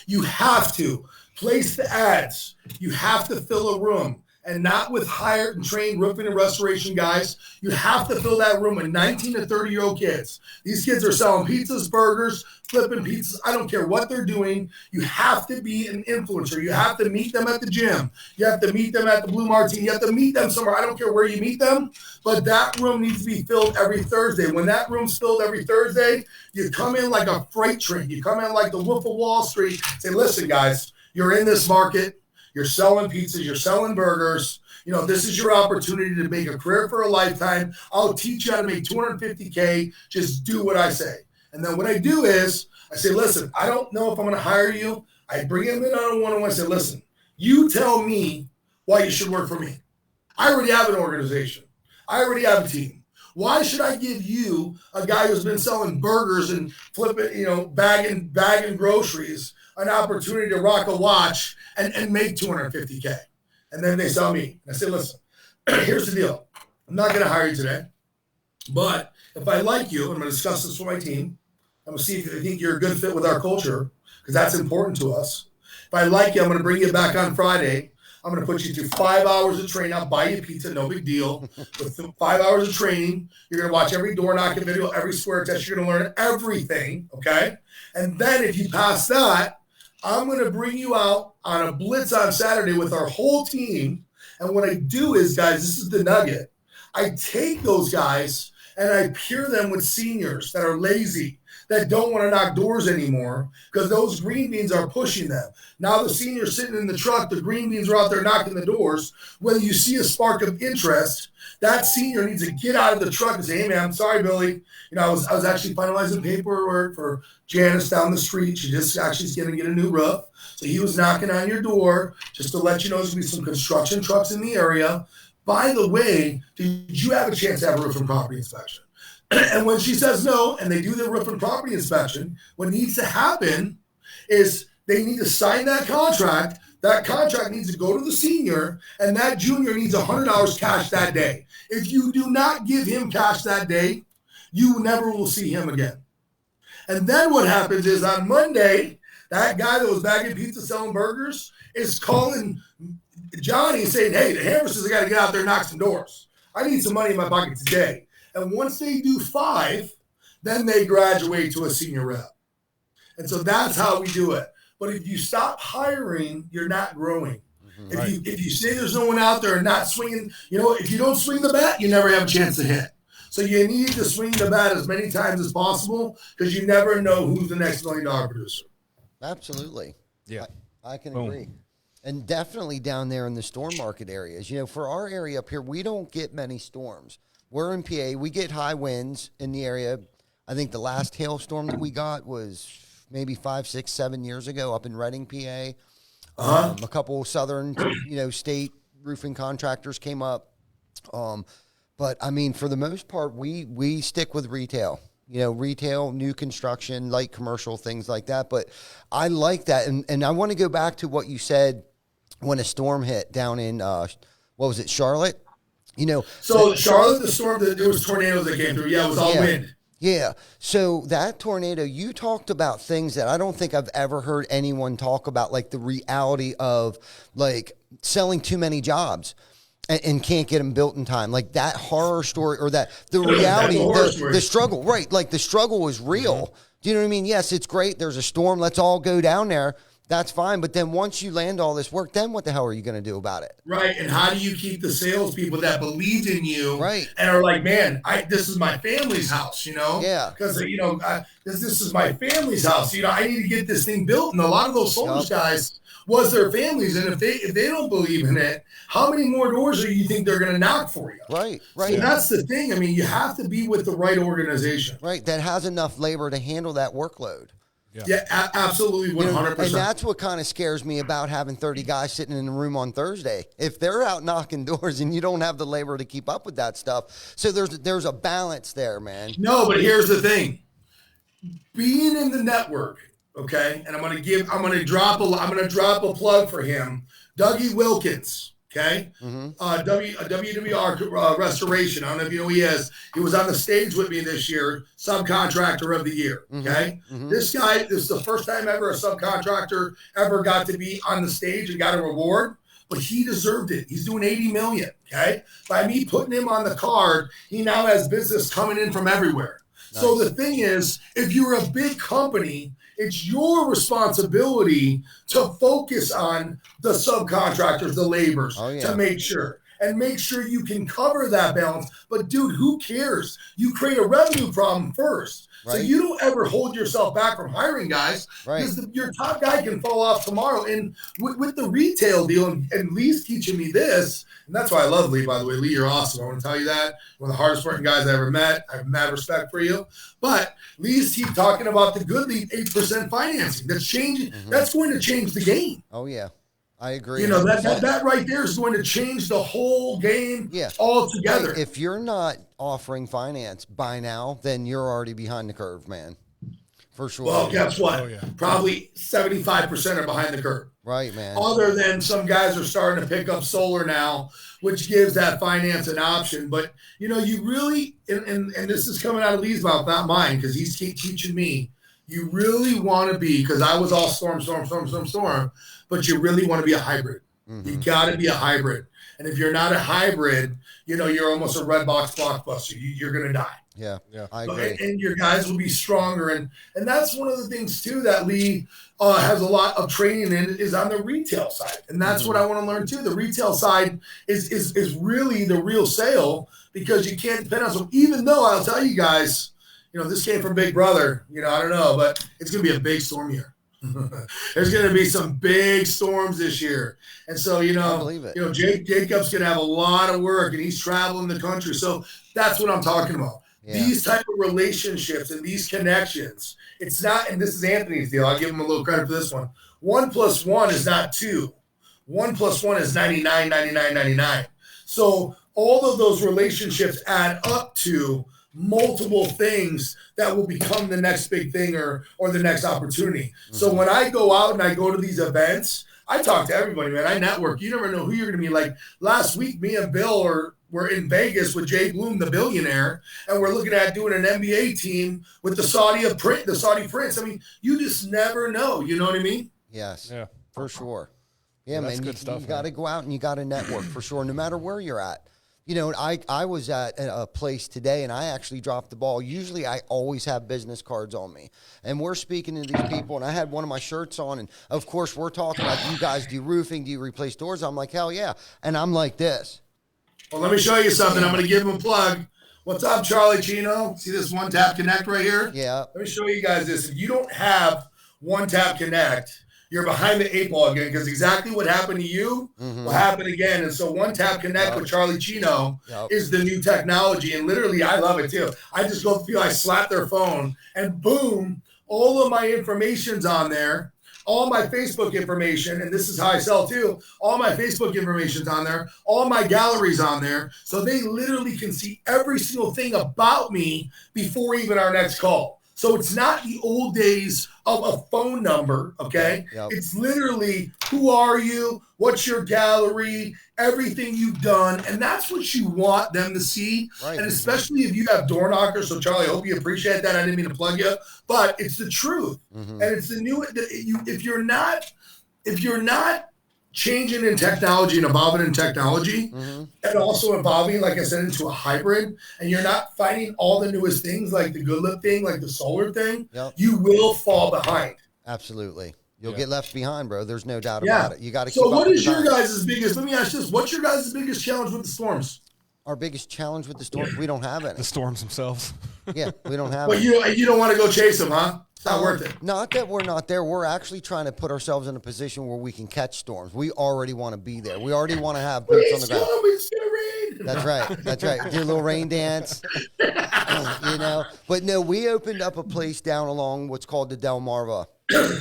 You have to place the ads. You have to fill a room, and not with hired and trained roofing and restoration guys. You have to fill that room with 19 to 30-year-old kids. These kids are selling pizzas, burgers, flipping pizzas. I don't care what they're doing. You have to be an influencer. You have to meet them at the gym. You have to meet them at the Blue Martini. You have to meet them somewhere. I don't care where you meet them, but that room needs to be filled every Thursday. When that room's filled every Thursday, you come in like a freight train. You come in like the Wolf of Wall Street. Say, listen, guys, you're in this market. You're selling pizzas. You're selling burgers. This is your opportunity to make a career for a lifetime. I'll teach you how to make $250K. Just do what I say. And then what I do is I say, listen, I don't know if I'm going to hire you. I bring him in on a one-on-one. I say, listen, you tell me why you should work for me. I already have an organization. I already have a team. Why should I give you, a guy who's been selling burgers and flipping, bagging groceries, an opportunity to rock a watch and make $250K? And then they sell me. I say, listen, here's the deal. I'm not going to hire you today. But if I like you, I'm going to discuss this with my team. I'm going to see if they think you're a good fit with our culture, because that's important to us. If I like you, I'm going to bring you back on Friday. I'm going to put you through 5 hours of training. I'll buy you pizza, no big deal. With 5 hours of training, you're going to watch every door knocking video, every swear test. You're going to learn everything, okay? And then if you pass that, I'm going to bring you out on a blitz on Saturday with our whole team. And what I do is, guys, this is the nugget. I take those guys and I pair them with seniors that are lazy, that don't want to knock doors anymore because those green beans are pushing them. Now the senior's sitting in the truck, the green beans are out there knocking the doors. When you see a spark of interest, that senior needs to get out of the truck and say, hey, man, I'm sorry, Billy. I was actually finalizing paperwork for Janice down the street. She just actually is going to get a new roof. So he was knocking on your door just to let you know there's going to be some construction trucks in the area. By the way, did you have a chance to have a roof and property inspection? And when she says no, and they do their roof and property inspection, what needs to happen is they need to sign that contract. That contract needs to go to the senior, and that junior needs $100 cash that day. If you do not give him cash that day, you never will see him again. And then what happens is on Monday, that guy that was bagging pizza, selling burgers, is calling Johnny and saying, hey, the Hammer says I got to get out there and knock some doors. I need some money in my pocket today. And once they do 5, then they graduate to a senior rep. And so that's how we do it. But if you stop hiring, you're not growing. Mm-hmm. If you say there's no one out there and not swinging, if you don't swing the bat, you never have a chance to hit. So you need to swing the bat as many times as possible because you never know who's the next $1 million producer. Absolutely. Yeah. I can agree. And definitely down there in the storm market areas. For our area up here, we don't get many storms. We're in PA. We get high winds in the area. I think the last hailstorm that we got was maybe 5, 6, 7 years ago up in Reading, PA. A couple southern, state roofing contractors came up. But I mean, for the most part, we stick with retail. Retail, new construction, light commercial, things like that. But I like that, and I want to go back to what you said when a storm hit down in Charlotte. So Charlotte, the storm, there was tornadoes that came through. Yeah, it was all wind. Yeah. So that tornado, you talked about things that I don't think I've ever heard anyone talk about, like the reality of like selling too many jobs. and can't get them built in time. Like that horror story, or that the reality, the struggle, right? Like the struggle is real. Do you know what I mean? Yes, it's great. There's a storm. Let's all go down there. That's fine. But then once you land all this work, then what the hell are you going to do about it? Right. And how do you keep the salespeople that believed in you, right, and are like, man, this is my family's house, you know? Yeah. Because, you know, this is my family's house. You know, I need to get this thing built. And a lot of those soldiers guys was their families. And if they don't believe in it, how many more doors do you think they're going to knock for you? Right. So that's the thing. I mean, you have to be with the right organization. Right. That has enough labor to handle that workload. Yeah, absolutely, 100%. And that's what kind of scares me about having 30 guys sitting in the room on Thursday. If they're out knocking doors and you don't have the labor to keep up with that stuff, so there's a balance there, man. No, but here's the thing: being in the network, okay. And I'm gonna drop a plug for him, Dougie Wilkins. Okay, WWR Restoration. I don't know if you know who he is. He was on the stage with me this year, subcontractor of the year. Okay, this guy, this is the first time ever a subcontractor ever got to be on the stage and got a reward, but he deserved it. He's doing 80 million. Okay, by me putting him on the card, he now has business coming in from everywhere. Nice. So the thing is, if you're a big company, it's your responsibility to focus on the subcontractors, the laborers, to make sure you can cover that balance. But dude, who cares? You create a revenue problem first. Right. So you don't ever hold yourself back from hiring guys, because your top guy can fall off tomorrow. And with the retail deal, and Lee's teaching me this, and that's why I love Lee, by the way. Lee, you're awesome. I want to tell you that. One of the hardest working guys I ever met. I have mad respect for you. But Lee's keep talking about the good Lee 8% financing. That's changing. That's going to change the game. Oh, yeah. I agree. You know, that right there is going to change the whole game altogether. If you're not offering finance by now, then you're already behind the curve, man. For sure. Well, guess what? Probably 75% are behind the curve. Right, man. Other than some guys are starting to pick up solar now, which gives that finance an option. But, you know, you really, and this is coming out of Lee's mouth, not mine, because he's teaching me, you really want to be, because I was all storm, but you really want to be a hybrid. You got to be a hybrid. And if you're not a hybrid, you know, you're almost a red box blockbuster. You're going to die. Yeah, I agree. And your guys will be stronger. And that's one of the things, too, that Lee has a lot of training in, is on the retail side. And that's what I want to learn, too. The retail side is really the real sale, because you can't depend on some. Even though I'll tell you guys, you know, this came from Big Brother. You know, I don't know, but it's going to be a big storm year. There's going to be some big storms this year. And so, you know, Jacob's going to have a lot of work, and he's traveling the country. So that's what I'm talking about. Yeah. These type of relationships and these connections, it's not, and this is Anthony's deal. I'll give him a little credit for this one. 1 + 1 is not 2. 1 + 1 is 99, 99, 99. So all of those relationships add up to multiple things that will become the next big thing or the next opportunity. So when I go out and I go to these events, I talk to everybody, man. I network. You never know who you're going to be. Like last week, me and Bill were in Vegas with Jay Bloom, the billionaire, and we're looking at doing an NBA team with the Saudi prince. I mean, you just never know. You know what I mean? Yes, for sure. Yeah, man, you got to go out and you got to network for sure, no matter where you're at. You know, I was at a place today, and I actually dropped the ball. Usually I always have business cards on me. And we're speaking to these people, and I had one of my shirts on, and, of course, we're talking like, you guys do roofing, do you replace doors? I'm like, hell yeah. And I'm like this. Well, let me show you something. I'm going to give him a plug. What's up, Charlie Chino? See this One Tap Connect right here? Yeah. Let me show you guys this. If you don't have One Tap Connect, you're behind the 8 ball again, because exactly what happened to you will happen again. And so One Tap Connect with Charlie Chino is the new technology. And literally, I love it too. I just go feel I slap their phone and boom, all of my information's on there. All my Facebook information, and this is how I sell too, all my Facebook information's on there, all my galleries on there. So they literally can see every single thing about me before even our next call. So it's not the old days of a phone number, okay? It's literally, who are you? What's your gallery? Everything you've done. And that's what you want them to see. Right. And especially if you have door knockers. So, Charlie, I hope you appreciate that. I didn't mean to plug you. But it's the truth. And it's the new, if you're not changing in technology and evolving in technology, and also evolving, like I said, into a hybrid, and you're not finding all the newest things like the good lift thing, like the solar thing, you will fall behind. Absolutely. You'll get left behind, bro. There's no doubt Yeah. about it. You got to keep So up what with is the your times. guys' biggest, let me ask this, what's your guys' biggest challenge with the storms? Our biggest challenge with the storm, we don't have The any. storms themselves. Yeah, we don't have But any. you don't want to go chase them, huh? It's not worth it. Not that we're not there. We're actually trying to put ourselves in a position where we can catch storms. We already want to be there. We already want to have boots on the ground. It's gonna rain. That's right. That's right. Do a little rain dance. But no, we opened up a place down along what's called the Delmarva,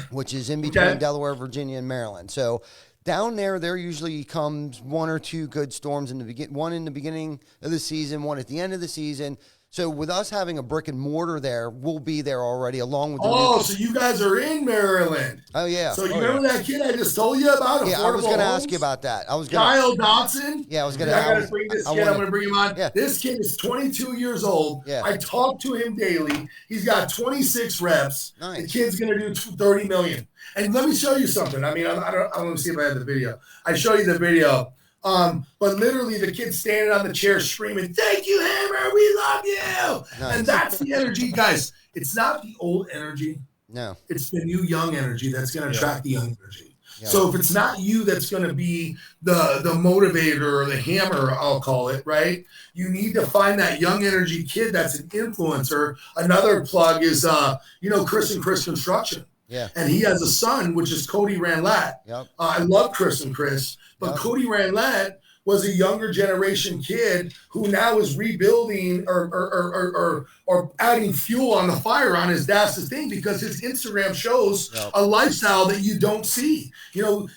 which is in between Delaware, Virginia, and Maryland. So down there usually comes one or two good storms in the one in the beginning of the season, one at the end of the season. So with us having a brick and mortar there, we'll be there already along with the So you guys are in Maryland. Oh, yeah. So you remember that kid I just told you about? Yeah, I was going to ask you about that. Kyle Dotson. Yeah, I was going to. I got to bring this kid. I'm going to bring him on. Yeah. This kid is 22 years old. Yeah. I talk to him daily. He's got 26 reps. Nice. The kid's going to do 30 million. And let me show you something. I mean, I don't want to see if I have the video. I show you the video. But literally the kid's standing on the chair screaming, "Thank you, Hammer, we love you." Nice. And that's the energy, guys. It's not the old energy. No. It's the new young energy that's going to attract the young energy. Yeah. So if it's not you that's going to be the motivator or the hammer, I'll call it, right? You need to find that young energy kid that's an influencer. Another plug is, Chris and Chris Construction. Yeah. And he has a son, which is Cody Ranlett. Yep. I love Chris and Chris, but Cody Ranlett was a younger generation kid who now is rebuilding or adding fuel on the fire on his dad's thing because his Instagram shows a lifestyle that you don't see.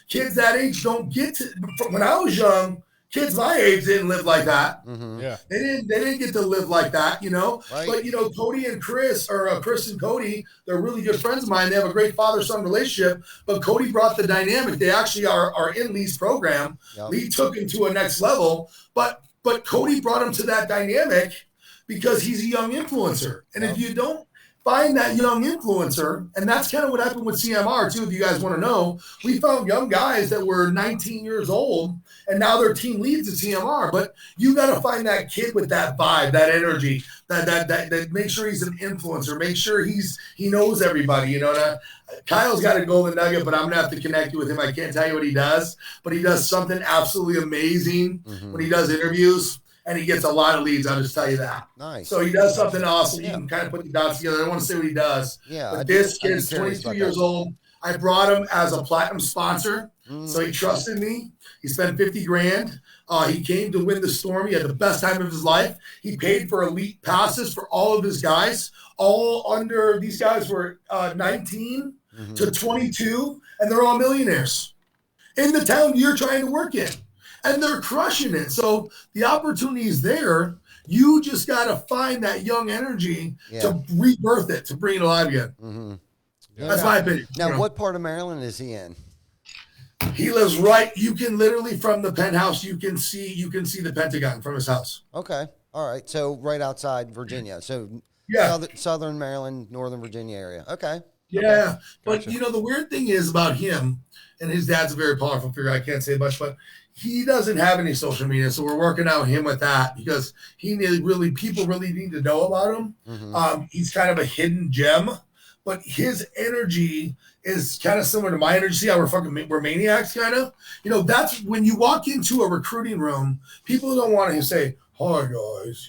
Kids that age don't get to. When I was young, kids my age didn't live like that. Mm-hmm. Yeah. They didn't get to live like that, Right. But Cody and Chris, or Chris and Cody, they're really good friends of mine. They have a great father-son relationship. But Cody brought the dynamic. They actually are in Lee's program. Yep. Lee took him to a next level. But Cody brought him to that dynamic because he's a young influencer. And if you don't find that young influencer, and that's kind of what happened with CMR too, if you guys want to know. We found young guys that were 19 years old, and now they're team leads at CMR. But you got to find that kid with that vibe, that energy, that make sure he's an influencer, make sure he knows everybody. Kyle's got a golden nugget, but I'm gonna have to connect you with him. I can't tell you what he does, but he does something absolutely amazing when he does interviews. And he gets a lot of leads, I'll just tell you that. Nice. So he does something awesome. You can kind of put the dots together. I don't want to say what he does. Yeah. But this kid's 22 years old. I brought him as a platinum sponsor. So he trusted me. He spent $50,000. He came to win the storm. He had the best time of his life. He paid for elite passes for all of his guys. These guys were 19 to 22, and they're all millionaires in the town you're trying to work in. And they're crushing it. So the opportunity is there. You just got to find that young energy to rebirth it, to bring it alive again. Mm-hmm. That's my opinion. Now, what part of Maryland is he in? He lives right. You can literally from the penthouse, you can see the Pentagon from his house. Okay. All right. So right outside Virginia. So southern Maryland, northern Virginia area. Okay. Yeah. Okay. But the weird thing is about him, and his dad's a very powerful figure. I can't say much, but he doesn't have any social media, so we're working out him with that because people really need to know about him. Mm-hmm. He's kind of a hidden gem, but his energy is kind of similar to my energy. See how we're maniacs, kind of. That's when you walk into a recruiting room, people don't want to say, "Hi guys,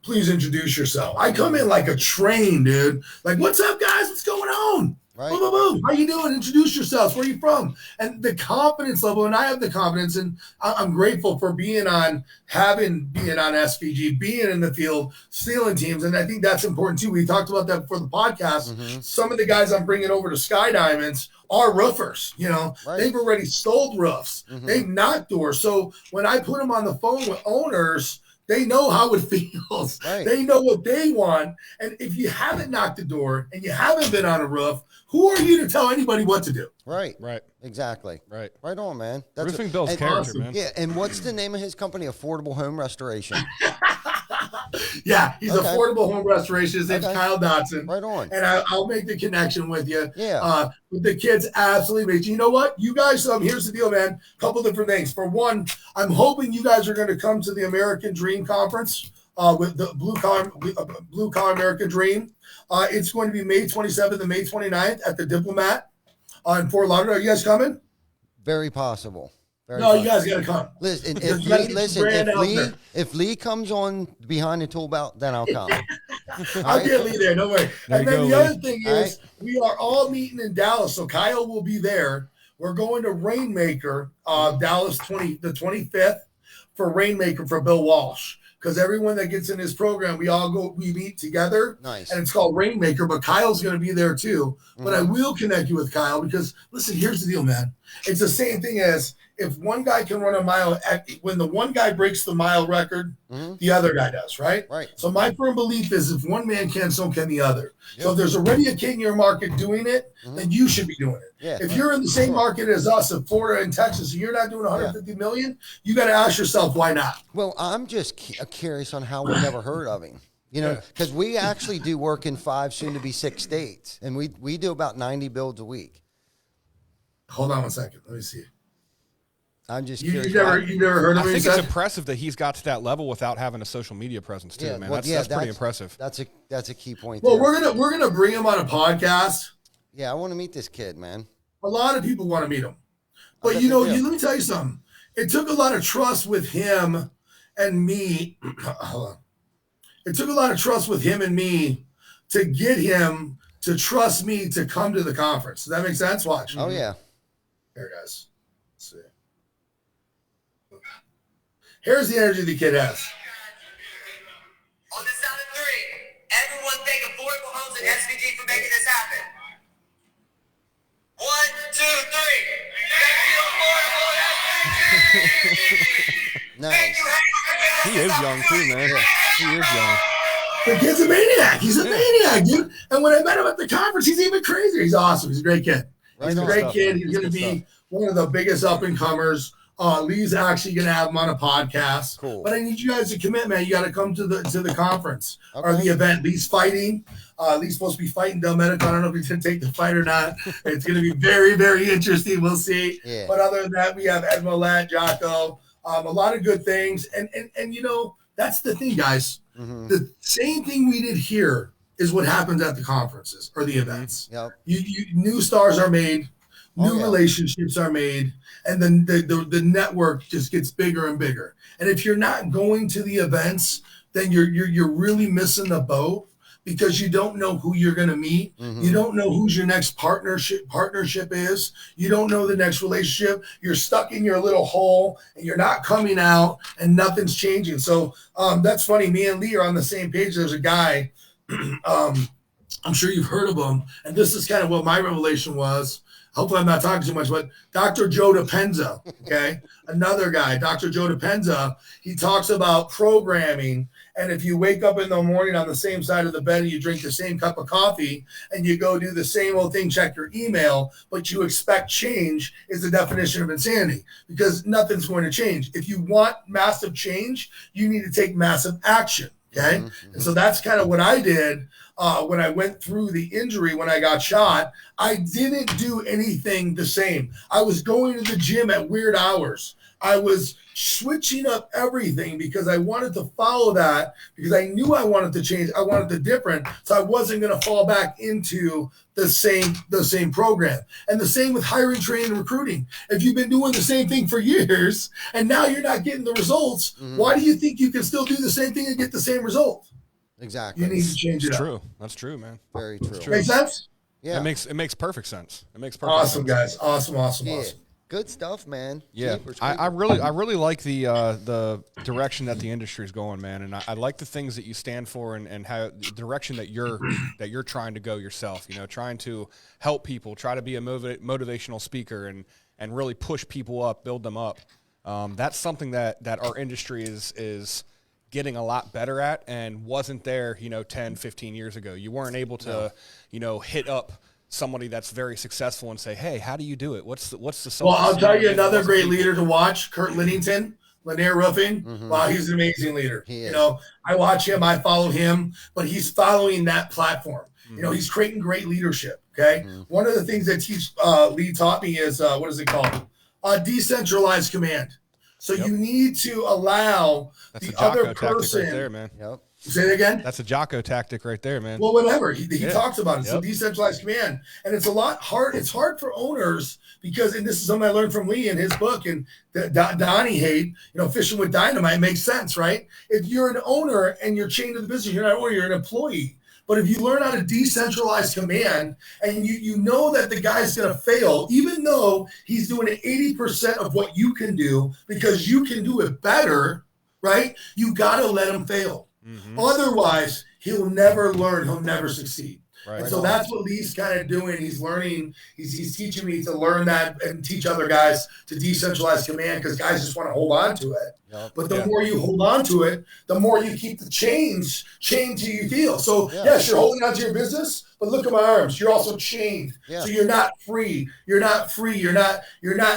please introduce yourself." I come in like a train, dude. Like, "What's up, guys? What's going on?" Right. Boom, boom, boom. How you doing? Introduce yourselves. Where are you from? And the confidence level, and I have the confidence, and I'm grateful for being on SVG, being in the field, stealing teams, and I think that's important too. We talked about that before the podcast. Mm-hmm. Some of the guys I'm bringing over to Sky Diamonds are roofers. Right. They've already sold roofs. Mm-hmm. They've knocked doors. So when I put them on the phone with owners, they know how it feels. Right. They know what they want. And if you haven't knocked the door and you haven't been on a roof, who are you to tell anybody what to do? Right. Right. Exactly. Right. Right on, man. Roofing builds character, man. Yeah. And what's the name of his company? Affordable Home Restoration. Yeah, he's Okay. Affordable Home Restoration. His name's Okay. Kyle Dotson. Right on. And I'll make the connection with you. Yeah. But the kids absolutely amazing. You know what? You guys, here's the deal, man. Couple different things. For one, I'm hoping you guys are going to come to the American Dream Conference with the Blue Collar American Dream. It's going to be May 27th and May 29th at the Diplomat in Fort Lauderdale. Are you guys coming? Very possible. Very No, you possible. guys got to come. Listen, You gotta get your brand out there. if Lee comes on behind the tool belt, then I'll come. I'll get Lee there. No way. There And you then go, the Lee. other thing is we are all meeting in Dallas. So Kyle will be there. We're going to Rainmaker, Dallas the 25th for Rainmaker for Bill Walsh. Because everyone that gets in his program, we meet together. Nice. And it's called Rainmaker, but Kyle's going to be there too. But I will connect you with Kyle because, listen, here's the deal, man. It's the same thing as if one guy can run a mile, when the one guy breaks the mile record, the other guy does, right? Right. So my firm belief is if one man can, so can the other. Yep. So if there's already a kid in your market doing it, then you should be doing it. Yeah. If you're in the same market as us in Florida and Texas, and you're not doing 150 million, you got to ask yourself, why not? Well, I'm just curious on how we never heard of him. You know, because we actually do work in 5, soon to be 6 states, and we do about 90 builds a week. Hold on one second. Let me see. I'm just You curious. never heard I of me? think it's impressive that he's got to that level without having a social media presence too, man. well, That's pretty impressive. That's a key point. Well, there. we're gonna bring him on a podcast. Yeah, I want to meet this kid, man. A lot of people want to meet him, but bet you know, they do. let me tell you something. It took a lot of trust with him and me. Hold on. It took a lot of trust with him and me to get him to trust me to come to the conference. Does that make sense? Watch. Oh yeah. Here, guys. Let's see. Here's the energy the kid has. On the sound of 3, everyone thank Affordable Homes and SVG for making this happen. 1, 2, 3. Thank you, Affordable SVG. Nice. Thank you, Hammer, for making He this is happen. young too, man. He is young. The kid's a maniac. He's a maniac, dude. And when I met him at the conference, he's even crazier. He's awesome. He's a great kid. Right He's a on. great Stuff, kid. man. He's He's going to good be one of the biggest up and comers. Lee's actually going to have him on a podcast. Cool. But I need you guys to commit, man. You got to come to the conference or Okay. the event. Lee's fighting. Lee's supposed to be fighting Del Medico. I don't know if he's going to take the fight or not. It's going to be very, very interesting. We'll see. Yeah. But other than that, we have Ed Millett, Jocko, a lot of good things. And you know, that's the thing, guys. The same thing we did here is what happens at the conferences or the events. Yep. You new stars are made, new yeah. relationships are made, and then the network just gets bigger and bigger. And if you're not going to the events, then you're really missing the boat because you don't know who you're going to meet. You don't know who's your next partnership is. You don't know the next relationship. You're stuck in your little hole and you're not coming out and nothing's changing. So that's funny. Me and Lee are on the same page. There's a guy, I'm sure you've heard of him. And this is kind of what my revelation was. Hopefully I'm not talking too much, but Dr. Joe Dispenza, okay? Another guy, Dr. Joe Dispenza, he talks about programming. And if you wake up in the morning on the same side of the bed and you drink the same cup of coffee and you go do the same old thing, check your email, but you expect change is the definition of insanity because nothing's going to change. If you want massive change, you need to take massive action, okay? And so that's kind of what I did when I went through the injury when I got shot. I didn't do anything the same. I was going to the gym at weird hours. I was switching up everything because I wanted to follow that because I knew I wanted to change. I wanted the different. So I wasn't going to fall back into the same program. And the same with hiring, training, and recruiting. If you've been doing the same thing for years and now you're not getting the results, why do you think you can still do the same thing and get the same result? Exactly. You need to change it It's up. true. That's true, man. Very true. true. Make sense? Yeah. It makes perfect sense. It makes perfect Awesome, sense. guys. Awesome. Yeah. Awesome. Good stuff, man. Yeah, Jeepers I creepers. really like the direction that the industry is going, man, and I like the things that you stand for and how the direction that you're trying to go yourself. You know, trying to help people, try to be a motivational speaker, and really push people up, build them up. That's something that our industry is getting a lot better at and wasn't there, 10, 15 years ago. You weren't able to, hit up somebody that's very successful and say, hey, how do you do it? What's the Well, I'll tell you secret? another great leader to watch, Kurt Liddington. Lanier Roofing. Wow, he's an amazing leader. He is. You know, I watch him, I follow him, but he's following that platform. You know, he's creating great leadership. Okay. One of the things that Lee taught me is what is it called? Decentralized command. So you need to allow That's the a Jocko other tactic person. right there, man. Yep. Say that again. That's a Jocko tactic right there, man. Well, whatever he Yeah. talks about it. So Yep. decentralized command, and it's a lot hard. It's hard for owners because, and this is something I learned from Lee in his book, and Donnie Haidt, Fishing with Dynamite makes sense, right? If you're an owner and you're chained to the business, you're not an owner, you're an employee. But if you learn how to decentralize command, and you know that the guy's going to fail, even though he's doing 80% of what you can do because you can do it better, right? You got to let him fail. Otherwise, he'll never learn. He'll never succeed. Right. And so that's what Lee's kind of doing. He's learning. He's teaching me to learn that and teach other guys to decentralize command because guys just want to hold on to it. Yep. But the more you hold on to it, the more you keep the chains chained to your deal. So yes, you're holding on to your business, but look at my arms. You're also chained. Yeah. So you're not free. You're not free. You're not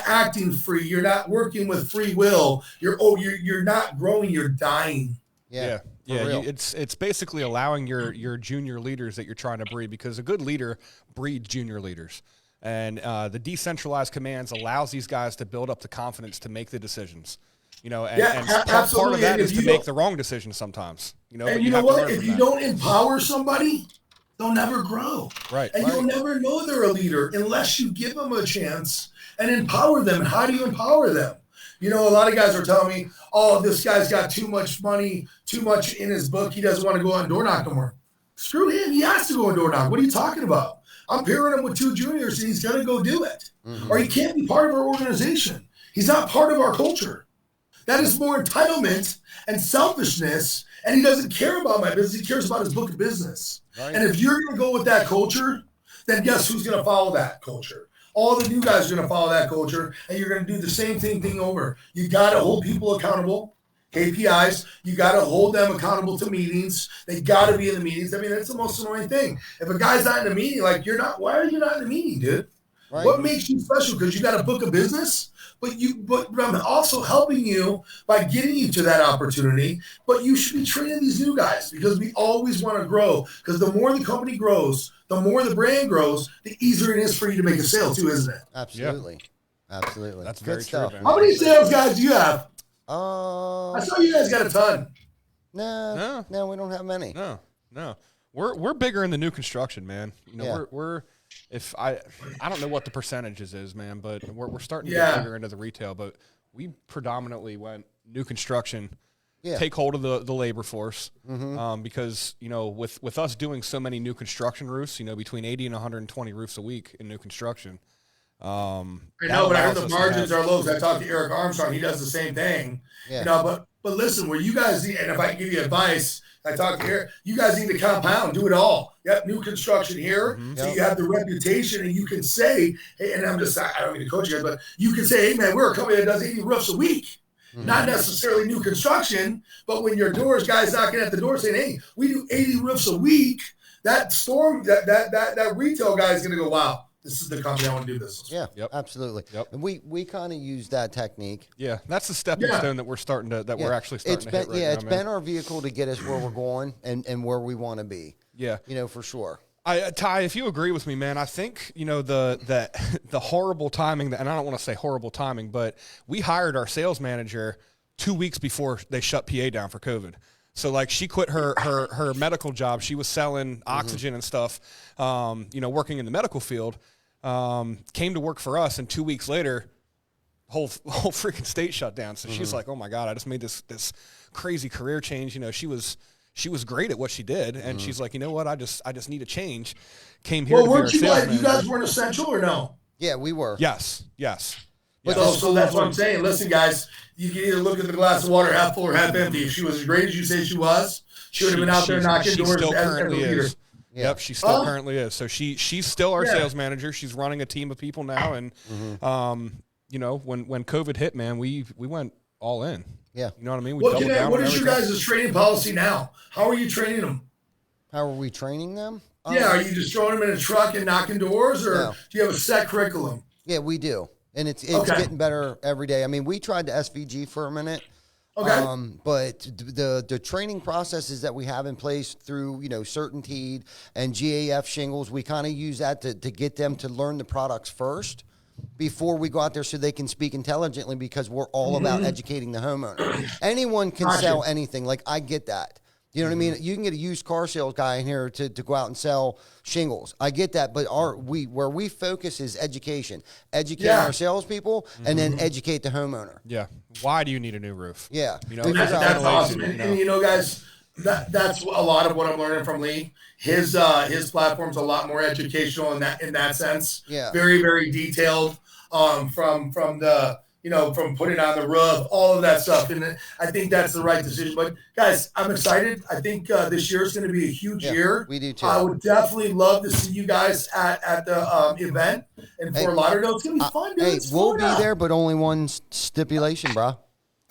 acting free. You're not working with free will. You're not growing. You're dying. Yeah. It's basically allowing your junior leaders that you're trying to breed, because a good leader breeds junior leaders, and the decentralized commands allows these guys to build up the confidence to make the decisions. And part of that is to make the wrong decision sometimes. And you know what? If you don't empower somebody, they'll never grow. Right. And you'll never know they're a leader unless you give them a chance and empower them. And how do you empower them? A lot of guys are telling me, oh, this guy's got too much money, too much in his book. He doesn't want to go out and door knock no more. Screw him. He has to go and door knock. What are you talking about? I'm pairing him with 2 juniors, and he's going to go do it. Or he can't be part of our organization. He's not part of our culture. That is more entitlement and selfishness, and he doesn't care about my business. He cares about his book of business. Right. And if you're going to go with that culture, then guess who's going to follow that culture? All the new guys are going to follow that culture, and you're going to do the same thing over. You got to hold people accountable, KPIs. You got to hold them accountable to meetings. They got to be in the meetings. I mean, that's the most annoying thing. If a guy's not in a meeting, like you're not, why are you not in a meeting, dude? Right. What makes you special? Because you got a book of business, but I'm also helping you by getting you to that opportunity. But you should be training these new guys because we always want to grow. Because the more the company grows, the more the brand grows, the easier it is for you to make a sale too, isn't it? Absolutely. Yeah. Absolutely. That's Good very stuff. true. How many sales guys do you have? I saw you guys got a ton. No, we don't have many. No. We're bigger in the new construction, man. We're if I don't know what the percentages is, man, but we're starting to get bigger into the retail. But we predominantly went new construction, take hold of the labor force, because with us doing so many new construction roofs, between 80 and 120 roofs a week in new construction. I know, but I heard the margins are low. I talked to Eric Armstrong; he does the same thing. Yeah. But listen, where you guys need, and if I can give you advice, I talked to Eric. You guys need to compound, do it all. Yep, new construction here, so you have the reputation, and you can say, hey, and I don't mean to coach you guys, but you can say, hey, man, we're a company that does 80 roofs a week. Not necessarily new construction, but when your doors, guys knocking at the door saying, hey, we do 80 roofs a week, that retail guy is going to go, wow. This is the company I want to do business. Yeah, absolutely. Yep. And we kind of use that technique. Yeah, that's the stepping stone that we're we're actually starting to hit right now. It's been our vehicle to get us where we're going and where we want to be. Yeah. For sure. Ty, if you agree with me, man, I think, the horrible timing, and I don't want to say horrible timing, but we hired our sales manager 2 weeks before they shut PA down for COVID. So like she quit her medical job. She was selling oxygen and stuff, working in the medical field, came to work for us. And 2 weeks later, whole freaking state shut down. So she's like, oh my God, I just made this crazy career change. She was great at what she did. And she's like, you know what? I just need a change. Came here. Well, weren't you guys weren't essential or no? Yeah, we were. Yes. But so that's what I'm saying. Listen, guys, you can either look at the glass of water half full or half empty. If she was as great as you say she was, she would have been out there knocking doors. Still currently is. Yeah. Yep, she still currently is. So she's still our sales manager. She's running a team of people now, and when COVID hit, man, we went all in. Yeah, you know what I mean. What is your guys' training policy now? How are you training them? How are we training them? Are you just throwing them in a truck and knocking doors, or do you have a set curriculum? Yeah, we do. and it's Okay. getting better every day. I mean, we tried the SVG for a minute. Okay. But the training processes that we have in place through, Certainteed and GAF shingles, we kind of use that to get them to learn the products first before we go out there so they can speak intelligently, because we're all about educating the homeowner. Anyone can Gotcha. sell anything. Like, I get that. You know what I mean? You can get a used car sales guy in here to go out and sell shingles. I get that, but where we focus is education. Educate our salespeople and then educate the homeowner. Yeah. Why do you need a new roof? Yeah. That's awesome. And guys, that's a lot of what I'm learning from Lee. His platform's a lot more educational in that sense. Yeah. Very, very detailed. From the from putting on the roof, all of that stuff. And I think that's the right decision. But guys, I'm excited. I think this year is going to be a huge year. We do too. I would definitely love to see you guys at the event in Fort Lauderdale. It's going to be fun, dude. Hey, It's we'll be Florida. there, but only one stipulation, bro. All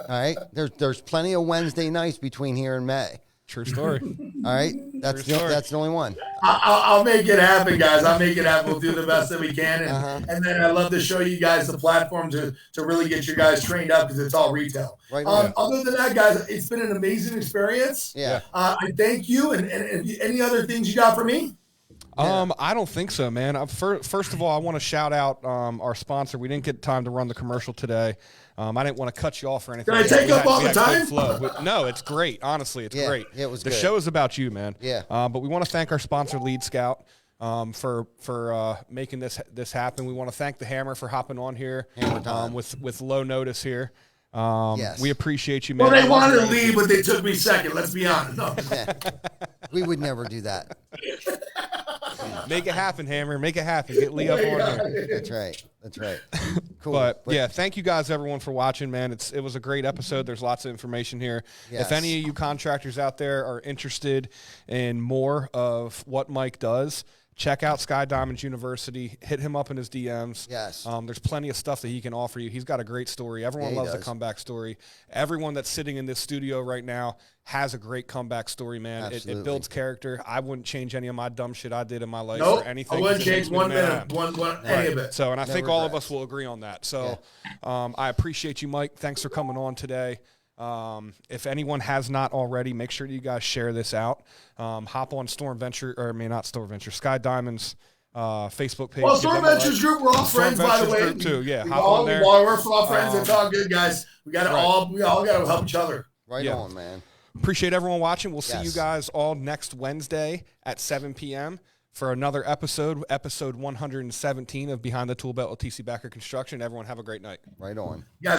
right, there's plenty of Wednesday nights between here and May. True story. All right, that's the only one. I'll make it happen, guys. I'll make it happen. We'll do the best that we can. And then I'd love to show you guys the platform to really get you guys trained up, because it's all retail. Right on. Other than that, guys, it's been an amazing experience. Yeah. I thank you. And any other things you got for me? I don't think so, man. First of all, I want to shout out our sponsor. We didn't get time to run the commercial today. I didn't want to cut you off or anything. Did I take up all the good time? flow. No, it's great. Honestly, it's great. It was the good. show is about you, man. Yeah. But we want to thank our sponsor, Lead Scout, for making this happen. We want to thank the Hammer for hopping on here with low notice here. Yes. We appreciate you, man. Well, they wanted to leave, but they took me second. Let's be honest. No. We would never do that. Make it happen, Hammer. Make it happen. Get Lee up on here. That's right. Cool. But yeah, thank you guys, everyone, for watching, man. It was a great episode. There's lots of information here. Yes. If any of you contractors out there are interested in more of what Mike does, check out Sky Diamonds University. Hit him up in his DMs. Yes. There's plenty of stuff that he can offer you. He's got a great story. Everyone loves a does. comeback story. Everyone that's sitting in this studio right now has a great comeback story, man. It builds character. I wouldn't change any of my dumb shit I did in my life Nope. or anything. I wouldn't 'cause it makes change me one the man I minute, am. any of it. So, and I think Never all of regrets. us will agree on that. So, I appreciate you, Mike. Thanks for coming on today. If anyone has not already, make sure you guys share this out. Hop on Sky Diamonds Facebook page. Well, Give Storm them a like. Ventures group, we're all Storm friends, by the Ventures way. group too. Yeah, We hop all, on there. we're all friends. It's all good, guys. We got we all got to help each other. Right Yeah. on, man. Appreciate everyone watching. We'll see you Yes. guys all next Wednesday at 7 p.m. for another episode 117 of Behind the Tool Belt with TC Backer Construction. Everyone have a great night. Right on. Guys.